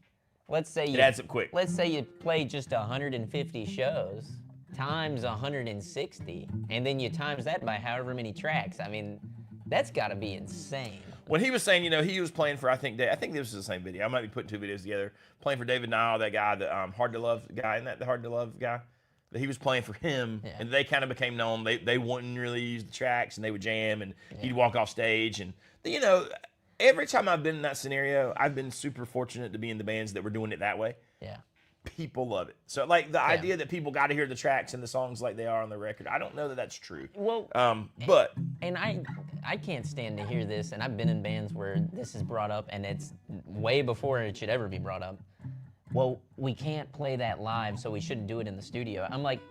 let's say it adds up quick. Let's say you play just 150 shows times 160, and then you times that by however many tracks. I mean, that's got to be insane. When he was saying, you know, he was playing for, I think this is the same video. I might be putting 2 videos together. Playing for David Nile, that guy, the Hard to Love guy, isn't that the Hard to Love guy? That he was playing for him, and they kind of became known. They wouldn't really use the tracks, and they would jam, and he'd walk off stage. And, you know, every time I've been in that scenario, I've been super fortunate to be in the bands that were doing it that way. Yeah. People love it. So, like, the idea that people got to hear the tracks and the songs like they are on the record, I don't know that that's true. Well, but... And I can't stand to hear this, and I've been in bands where this is brought up, and it's way before it should ever be brought up. Well, we can't play that live, so we shouldn't do it in the studio. I'm like,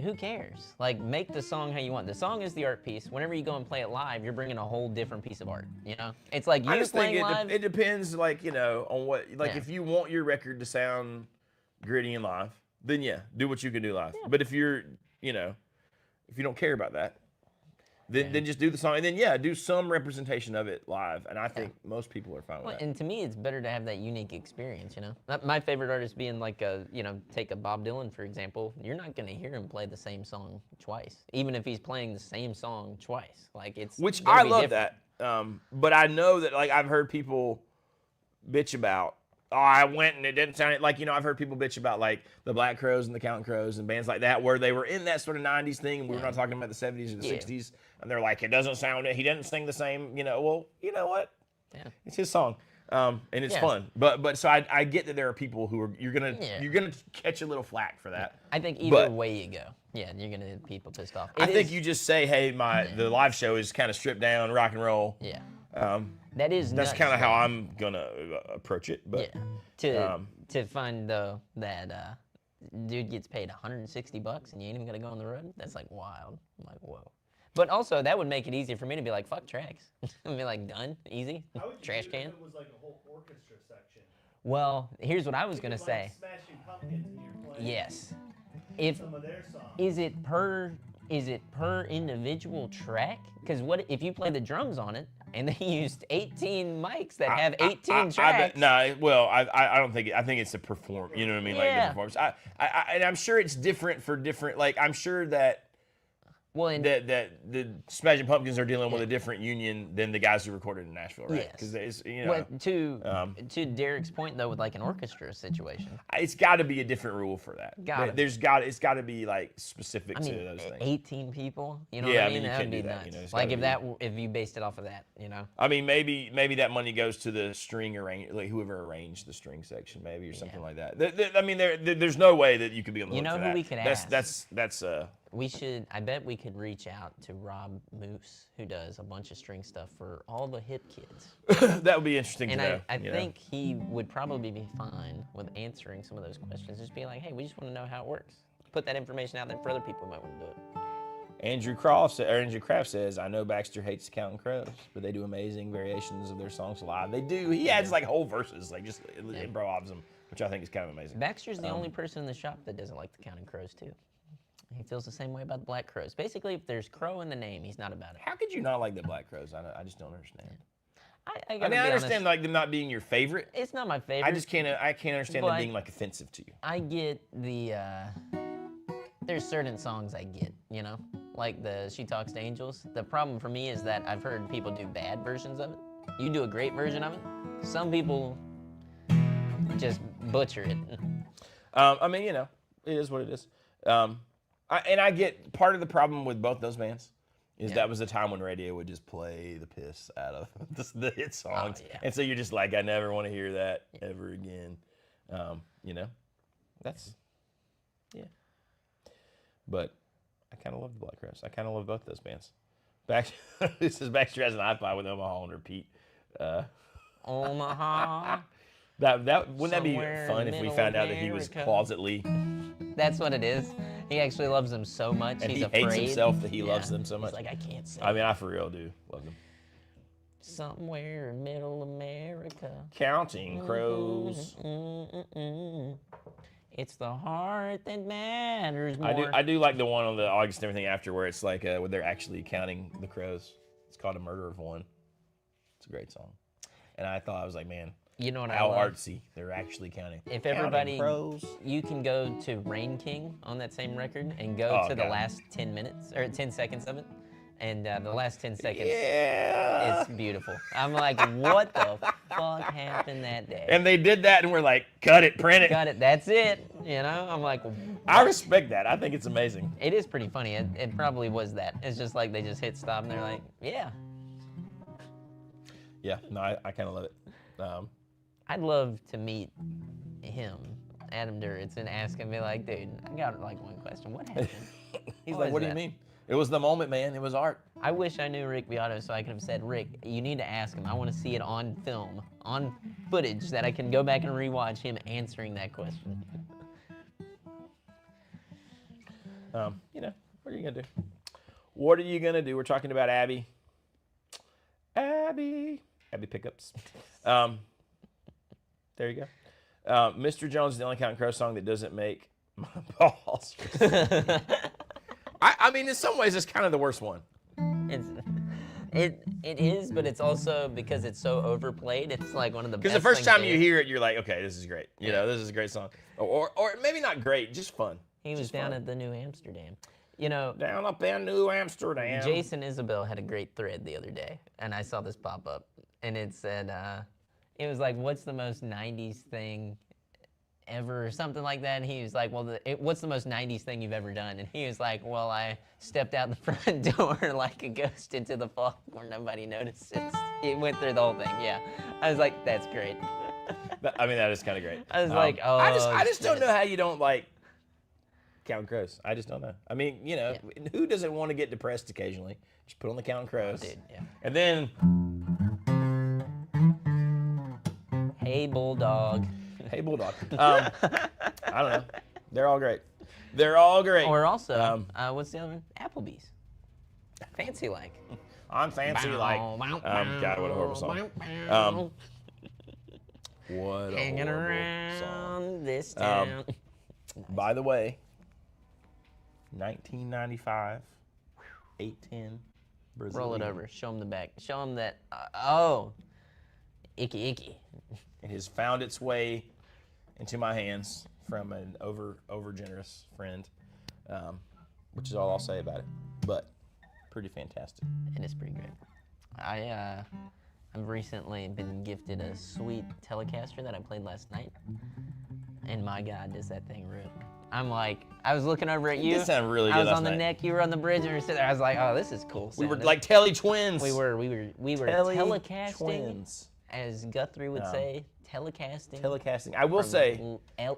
who cares? Like, make the song how you want. The song is the art piece. Whenever you go and play it live, you're bringing a whole different piece of art, you know? It's like you playing live. It depends, like, you know, on what, like, if you want your record to sound gritty and live, then do what you can do live. Yeah. But if you're, you know, if you don't care about that, then just do the song, and then do some representation of it live, and I think most people are fine with that. And to me, it's better to have that unique experience, you know? My favorite artist being like take a Bob Dylan, for example. You're not gonna hear him play the same song twice, even if he's playing the same song twice. Like, it's which I love that, but I know that, like, I've heard people bitch about, I went and it didn't sound like, you know, I've heard people bitch about, like, the Black Crowes and the Counting Crows and bands like that, where they were in that sort of 90s thing, and we were not talking about the 70s or the 60s, and they're like, it doesn't sound, he doesn't sing the same, you know. Well, you know what? It's his song, and it's fun. But so I get that there are people who are, you're gonna catch a little flack for that. I think either way you go, you're gonna get people pissed off. I think you just say, hey, the live show is kind of stripped down, rock and roll. Yeah. That is That's nuts, kind of how though. I'm gonna approach it. But To find though that dude gets paid $160 and you ain't even gonna go on the road. That's like wild. I'm like, whoa. But also that would make it easier for me to be like, fuck tracks. I'd be like, done, easy, How would you trash do can. If it was like a whole orchestra section. Well, here's what I was gonna Like say. Smashing Pumpkins and you're playing Yes. If some of their songs. is it per individual track? Because what if you play the drums on it and they used 18 mics that have 18 tracks? I don't think I think it's a perform. You know what I mean? Like Yeah. the performance. And I'm sure it's different for different. Like I'm sure that. Well, and That the Smashing Pumpkins are dealing with a different union than the guys who recorded in Nashville, right? Yes. Because to Derek's point though, with like an orchestra situation, it's got to be a different rule for that. Got it. It's got to be like specific I mean, to those things. 18 people, you know Yeah, what I I mean, mean? you That can't would be do that, nuts. you know, it's Like gotta if you based it off of that, you know. I mean, maybe that money goes to the string like whoever arranged the string section, maybe or something like that. I mean, there's no way that you could be on the You hook know for who that. we could ask? That's We should. I bet we could reach out to Rob Moose, who does a bunch of string stuff for all the hip kids. that would be interesting And to know. I you know? think he would probably be fine with answering some of those questions. Just be like, hey, we just want to know how it works. Put that information out there for other people who might want to do it. Andrew Kraft says, I know Baxter hates Counting Crows, but they do amazing variations of their songs live. They do. He adds like whole verses, like just improvises them, which I think is kind of amazing. Baxter's the only person in the shop that doesn't like the Counting Crows too. He feels the same way about the Black Crows. Basically, if there's crow in the name, he's not about it. How could you not like the Black Crows? I just don't understand. I I understand like them not being your favorite. It's not my favorite. I can't understand them being like offensive to you. I get the, there's certain songs I get, you know? Like the She Talks to Angels. The problem for me is that I've heard people do bad versions of it. You do a great version of it. Some people just butcher it. I mean, you know, it is what it is. I get part of the problem with both those bands is that was the time when radio would just play the piss out of the hit songs. Oh, yeah. And so you're just like, I never want to hear that ever again. You know, that's, yeah. But I kind of love the Black Crows. I kind of love both those bands. This is Baxter has an iPod with Omaha on repeat. Omaha. Wouldn't that be Somewhere fun in if we middle found out that he was America. closetly That's what it is. He actually loves them so much. and he's he afraid. hates himself that he loves them so He's much? like, I can't say. I mean, I for real do love them. Somewhere in middle America. Counting Crows. It's the heart that matters more. I do like the one on the August and everything after where it's like where they're actually counting the crows. It's called A Murder of One. It's a great song. And I thought, I was like, man, You know what how I love? artsy. They're actually counting. If Counting everybody, crows. you can go to Rain King on that same record and go Oh, to the God. last 10 minutes or 10 seconds of it. And the last 10 seconds, Yeah. it's beautiful. I'm like, what the fuck happened that day? And they did that and we're like, cut it, print it. Got it, that's it. You know, I'm like, I respect that. I think it's amazing. it is pretty funny. It probably was that. It's just like they just hit stop and they're like, yeah. Yeah, no, I kind of love it. I'd love to meet him, Adam Duritz, and ask him, be like, dude, I got like one question. What happened? He's What like, was what do you that? mean? It was the moment, man. It was art. I wish I knew Rick Beato so I could have said, Rick, you need to ask him. I want to see it on film, on footage, that I can go back and rewatch him answering that question. You know, what are you gonna do? What are you gonna do? We're talking about Abby pickups. There you go. Mr. Jones is the only Counting Crow song that doesn't make my balls. I mean, in some ways, it's kind of the worst one. It is, but it's also because it's so overplayed. It's like one of the best. Because the first things time there you is. hear it, you're like, okay, this is great. You know, this is a great song. Or maybe not great, just fun. He was Just down fun. at the New Amsterdam. You know, Down up in New Amsterdam. Jason Isabel had a great thread the other day, and I saw this pop up, and it said, it was like, what's the most 90s thing ever, or something like that, and he was like, well, what's the most 90s thing you've ever done? And he was like, well, I stepped out the front door like a ghost into the fog where nobody noticed it. He went through the whole thing, yeah. I was like, that's great. I mean, that is kind of great. I was like, oh, I just don't shit. know how you don't like Counting Crows. I just don't know. I mean, you know, who doesn't want to get depressed occasionally? Just put on the Counting Crows. Dude, yeah. And then Hey, Bulldog. Hey, Bulldog. I don't know. They're all great. They're all great. Or also, what's the other one? Applebee's. Fancy like. I'm fancy like. God, what a horrible song. What a Hanging horrible around song. this town. By the way, 1995, 810. Brazilian. Roll it over. Show them the back. Show them that. Oh, icky. It has found its way into my hands from an over generous friend, which is all I'll say about it. But pretty fantastic. It is pretty great. I've recently been gifted a sweet Telecaster that I played last night, and my God, does that thing rip! I'm like, I was looking over at you. It did sound really good I was last on the night. neck, you were on the bridge, and we were sitting there. I was like, oh, this is cool. We were sounding. like Telly twins. We were Telly telecasting, twins. as Guthrie would say, telecasting. Telecasting. I will say,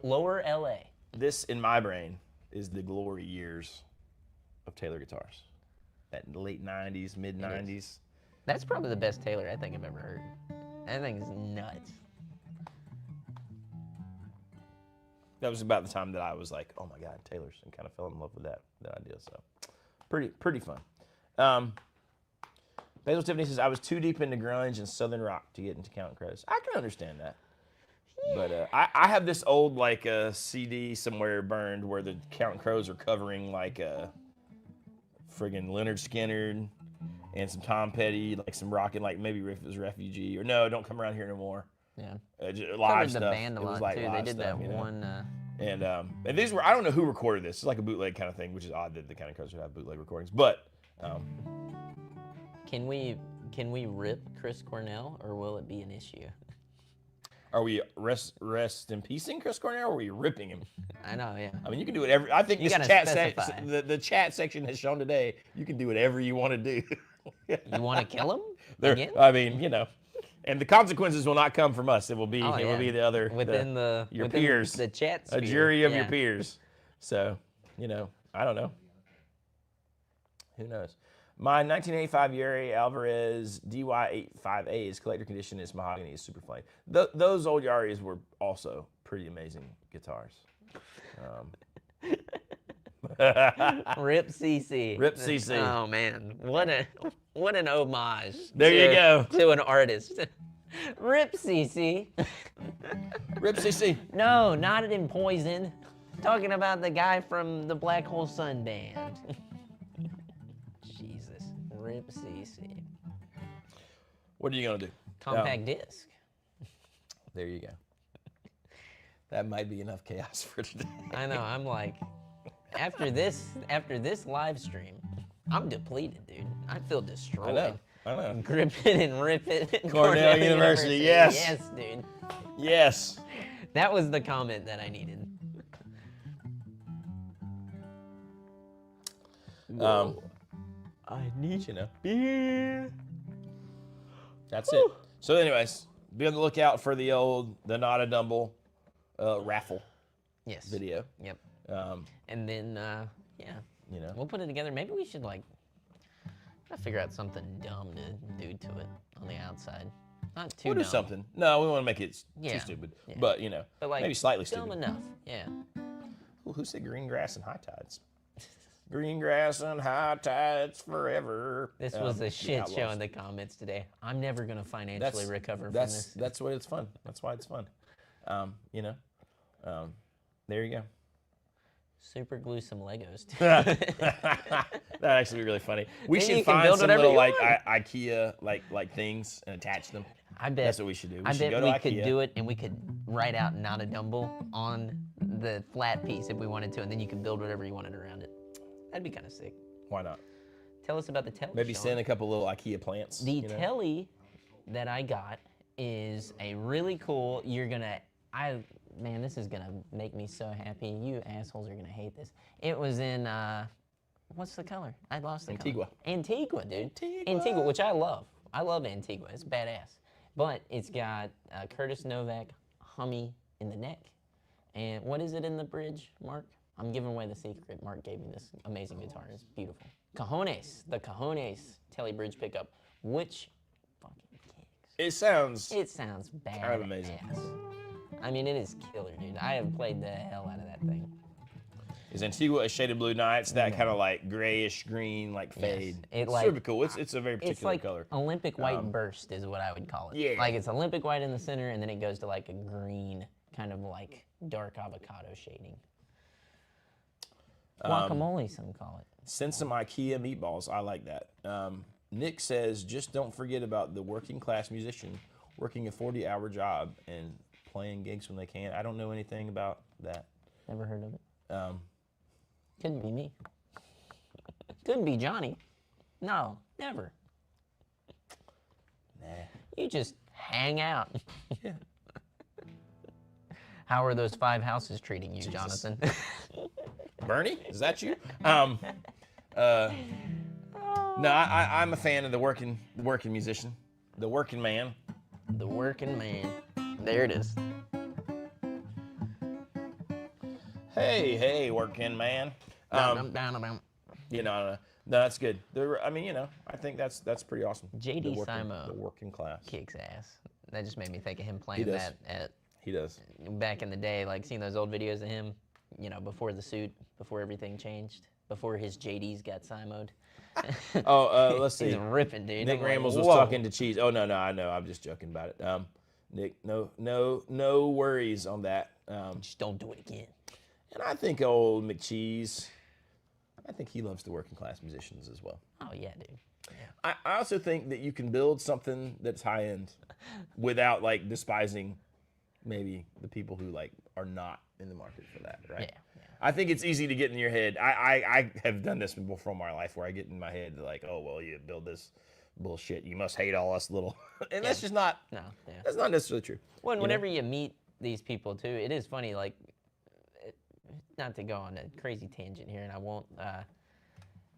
Lower LA. this in my brain is the glory years of Taylor guitars. That late 90s, mid 90s. That's probably the best Taylor I think I've ever heard. That thing is nuts. That was about the time that I was like, oh my God, Taylor's, and kind of fell in love with that idea. So, pretty fun. Basil Tiffany says, I was too deep into grunge and southern rock to get into Counting Crows. I can understand that. But I have this old like CD somewhere burned where the Counting Crows are covering like friggin' Leonard Skinner and some Tom Petty, like some rockin', like maybe it was Refugee or No, Don't Come Around Here No More. Yeah. Live Covered stuff. the band a It was lot like too. They live did stuff, that you know? one. And these were, I don't know who recorded this. It's like a bootleg kind of thing, which is odd that the Counting Crows would have bootleg recordings. But Can we rip Chris Cornell, or will it be an issue? are we rest in peacing Chris Cornell, or are we ripping him? I know, yeah. I mean, you can do whatever. I think You this gotta chat specify. the chat section has shown today you can do whatever you want to do. You want to kill him There- again? I mean, you know, and the consequences will not come from us. It will be Oh, it will yeah. be the other within your within peers, the chat a sphere. jury of your Yeah. peers. So, you know, I don't know. Who knows? My 1985 Yuri Alvarez DY85A's collector condition is mahogany, is super plain. Those old Yaris were also pretty amazing guitars. Rip CC. Rip CC. Oh man, what an homage. There you go. To an artist. Rip CC. Rip CC. No, not in Poison. Talking about the guy from the Black Hole Sun band. Jesus. Rip CC. What are you gonna do? Compact disc. There you go. That might be enough chaos for today. I know. I'm like, after this live stream, I'm depleted, dude. I feel destroyed. I know. Grip it and rip it. Cornell University, yes. Yes, dude. Yes. That was the comment that I needed. I need you know beer. That's it. So, anyways, be on the lookout for the Not-a-Dumble raffle Yes. video. Yep. Um, And then, yeah, you know, we'll put it together. Maybe we should like try to figure out something dumb to do to it on the outside. Not too we'll dumb. do something. No, we want to make it Yeah. too stupid, Yeah. but you know, But like maybe slightly dumb stupid. enough. Yeah. Ooh, who said green grass and high tides? Green grass and high tides forever. This was the a shit show Outlaws. in the comments today. I'm never gonna financially recover from this. That's why it's fun. That's why it's fun. You know, there you go. Super glue some Legos. That'd actually be really funny. We Then you should can find build some whatever little you like want. IKEA like things and attach them. I bet. That's what we should do. I should bet go to we IKEA. could do it, and we could write out Not-a-Dumble on the flat piece if we wanted to, and then you could build whatever you wanted around it. That'd be kind of sick. Why not? Tell us about the telly. Maybe Sean. send a couple little IKEA plants. The you know? telly that I got is a really cool. Man, this is gonna make me so happy. You assholes are gonna hate this. It was in what's the color? I lost the Antigua. color. Antigua, dude. Antigua. Which I love. I love Antigua. It's badass. But it's got Curtis Novak Hummy in the neck. And what is it in the bridge, Mark? I'm giving away the secret. Mark gave me this amazing guitar. It's beautiful. The Cajones telly bridge pickup. Which fucking kicks. It sounds bad. kind of amazing. I mean, it is killer, dude. I have played the hell out of that thing. Is Antigua a shaded blue? No, it's that kind of like grayish green, like fade. Yes. It's super cool. It's a very particular color. Olympic white burst is what I would call it. Yeah. Like it's Olympic white in the center, and then it goes to like a green, kind of like dark avocado shading. Guacamole, some call it. Send some IKEA meatballs. I like that. Nick says, just don't forget about the working class musician working a 40-hour job and playing gigs when they can. I don't know anything about that. Never heard of it. Couldn't be me. Couldn't be Johnny. No, never. Nah. You just hang out. Yeah. How are those 5 houses treating you, Jonathan? Bernie, is that you? No, I'm a fan of the working musician, the working man. The working man. There it is. Hey, working man. You know, no, that's good. I mean, you know, I think that's pretty awesome. JD Simo. The working class. Kicks ass. That just made me think of him playing that at. He does. Back in the day, like seeing those old videos of him, you know, before the suit, before everything changed, before his JDs got Simo'd. Let's see. He's ripping, dude. Nick Rambles was talking to Cheese. Oh, no, I know. I'm just joking about it. Nick, no worries on that. Just don't do it again. And I think old McCheese, I think he loves the working class musicians as well. Oh, yeah, dude. Yeah. I also think that you can build something that's high end without like despising maybe the people who like are not in the market for that, right? Yeah. I think it's easy to get in your head. I have done this before in my life where I get in my head like, oh, well, you build this bullshit. You must hate all us little. And that's just not, that's not necessarily true. Well, whenever you meet these people too, it is funny, like, not to go on a crazy tangent here, and I won't,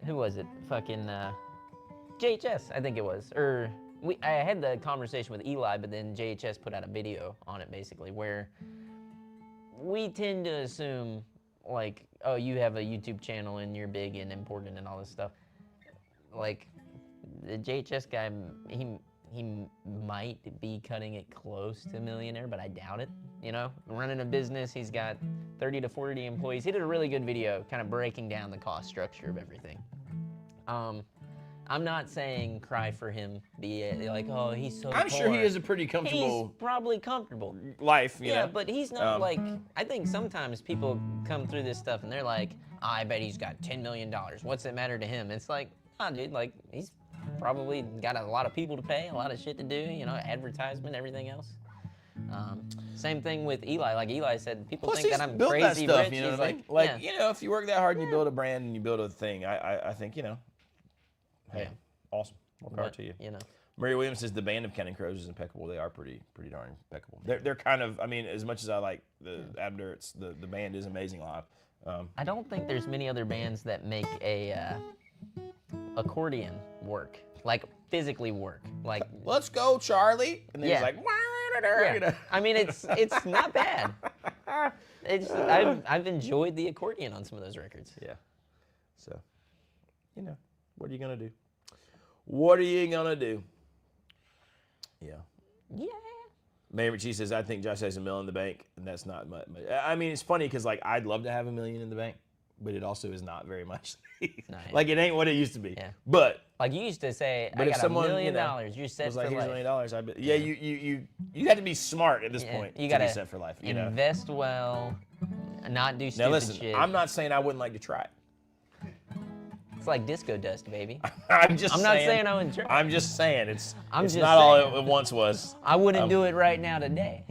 who was it? Fucking JHS, I think it was. Or I had the conversation with Eli, but then JHS put out a video on it basically where we tend to assume like, oh, you have a YouTube channel and you're big and important and all this stuff. Like the JHS guy, he might be cutting it close to millionaire, but I doubt it. You know, running a business, he's got 30 to 40 employees. He did a really good video kind of breaking down the cost structure of everything. I'm not saying cry for him, be like, oh, he's so I'm poor. sure he is a pretty comfortable He's probably comfortable. life, you know? Yeah, but he's not like, I think sometimes people come through this stuff and they're like, oh, I bet he's got $10 million. What's it matter to him? It's like, nah, dude, like, he's probably got a lot of people to pay, a lot of shit to do, you know, advertisement, everything else. Same thing with Eli. Like Eli said, people think that I'm crazy that stuff, rich. You know he's what I mean? Like, yeah. you know, if you work that hard and you build a brand and you build a thing, I think, you know, hey, awesome. More power to you. You know. Murray Williams says the band of Counting Crows is impeccable. They are pretty darn impeccable. They're kind of, I mean, as much as I like the Abner, it's the band is amazing live. I don't think there's many other bands that make a accordion work, like physically work. Like, let's go, Charlie. And then he's like, yeah. you know. I mean, it's not bad. It's I've enjoyed the accordion on some of those records. Yeah. So, you know, what are you gonna do? What are you gonna do? Yeah. Yeah. Mayor McChee says, I think Josh has $1 million in the bank, and that's not much. I mean, it's funny because, like, I'd love to have $1 million in the bank, but it also is not very much. Like, it ain't what it used to be. Yeah. But like you used to say, but I if got someone, $1 million. You know, You're set was for like, life. here's $1 million. Yeah, you had to be smart at this point You to gotta be set for life. You know? invest well, not do stupid Now listen, shit. I'm not saying I wouldn't like to try it. It's like disco dust, baby. I'm not saying I wouldn't try. I'm just saying it's just not all saying. it once was. I wouldn't do it right now today.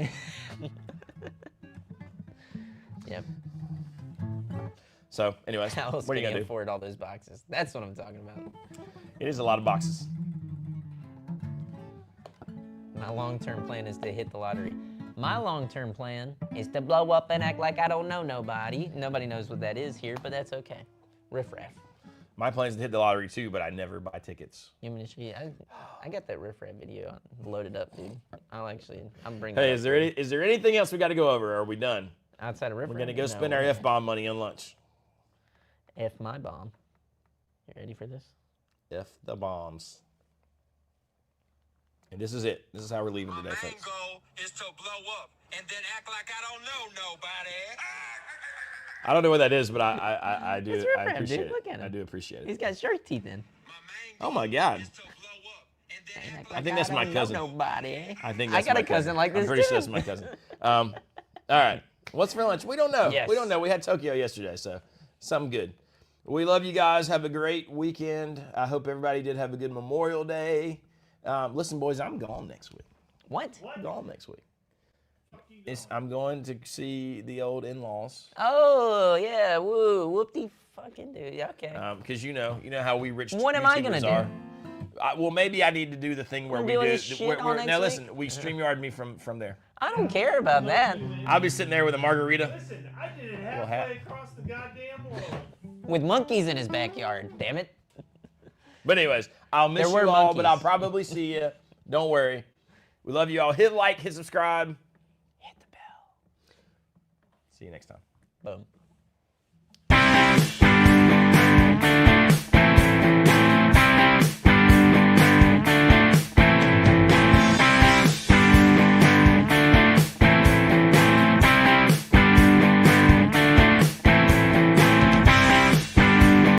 Yep. So, anyways, How else what are can you gonna do? afford all those boxes? That's what I'm talking about. It is a lot of boxes. My long-term plan is to hit the lottery. My long-term plan is to blow up and act like I don't know nobody. Nobody knows what that is here, but that's okay. Riff-raff. My plan is to hit the lottery too, but I never buy tickets. You want me to show you? I got that riff-raff video loaded up, dude. I'm bringing Hey, it up. is there anything else we got to go over? Or are we done? Outside of riff-raff? We're gonna go spend our F-bomb money on lunch. F my bomb. You ready for this? F the bombs. And this is it. This is how we're leaving My today, main folks. goal is to blow up and then act like I don't know nobody. I don't know what that is, but I do. It's I Riff Raff, appreciate dude. it. Look at him. I do appreciate He's it. got shark teeth in. My main Oh my God. is to blow up and then act I like think that's my don't know cousin. Nobody. I think I that's got my a cousin like this I'm pretty too. sure that's my cousin. All right. What's for lunch? We don't know. Yes. We don't know. We had Tokyo yesterday, so something good. We love you guys. Have a great weekend. I hope everybody did have a good Memorial Day. Listen, boys, I'm gone next week. What? I'm gone next week. I'm going to see the old in-laws. Oh yeah, woo, whoopty fucking dude. Yeah, okay. Because you know how we rich What am I YouTubers gonna are. do? Well, maybe I need to do the thing where We're we doing do. this shit all next Now week? listen, we StreamYard me from there. I don't care about that. I'll be sitting there with a margarita. Listen, I did it hat. halfway across the goddamn world. With monkeys in his backyard. Damn it. But anyways, I'll miss There were you all, but monkeys. I'll probably see you. Don't worry. We love you all. Hit like, hit subscribe. Hit the bell. See you next time. Boom.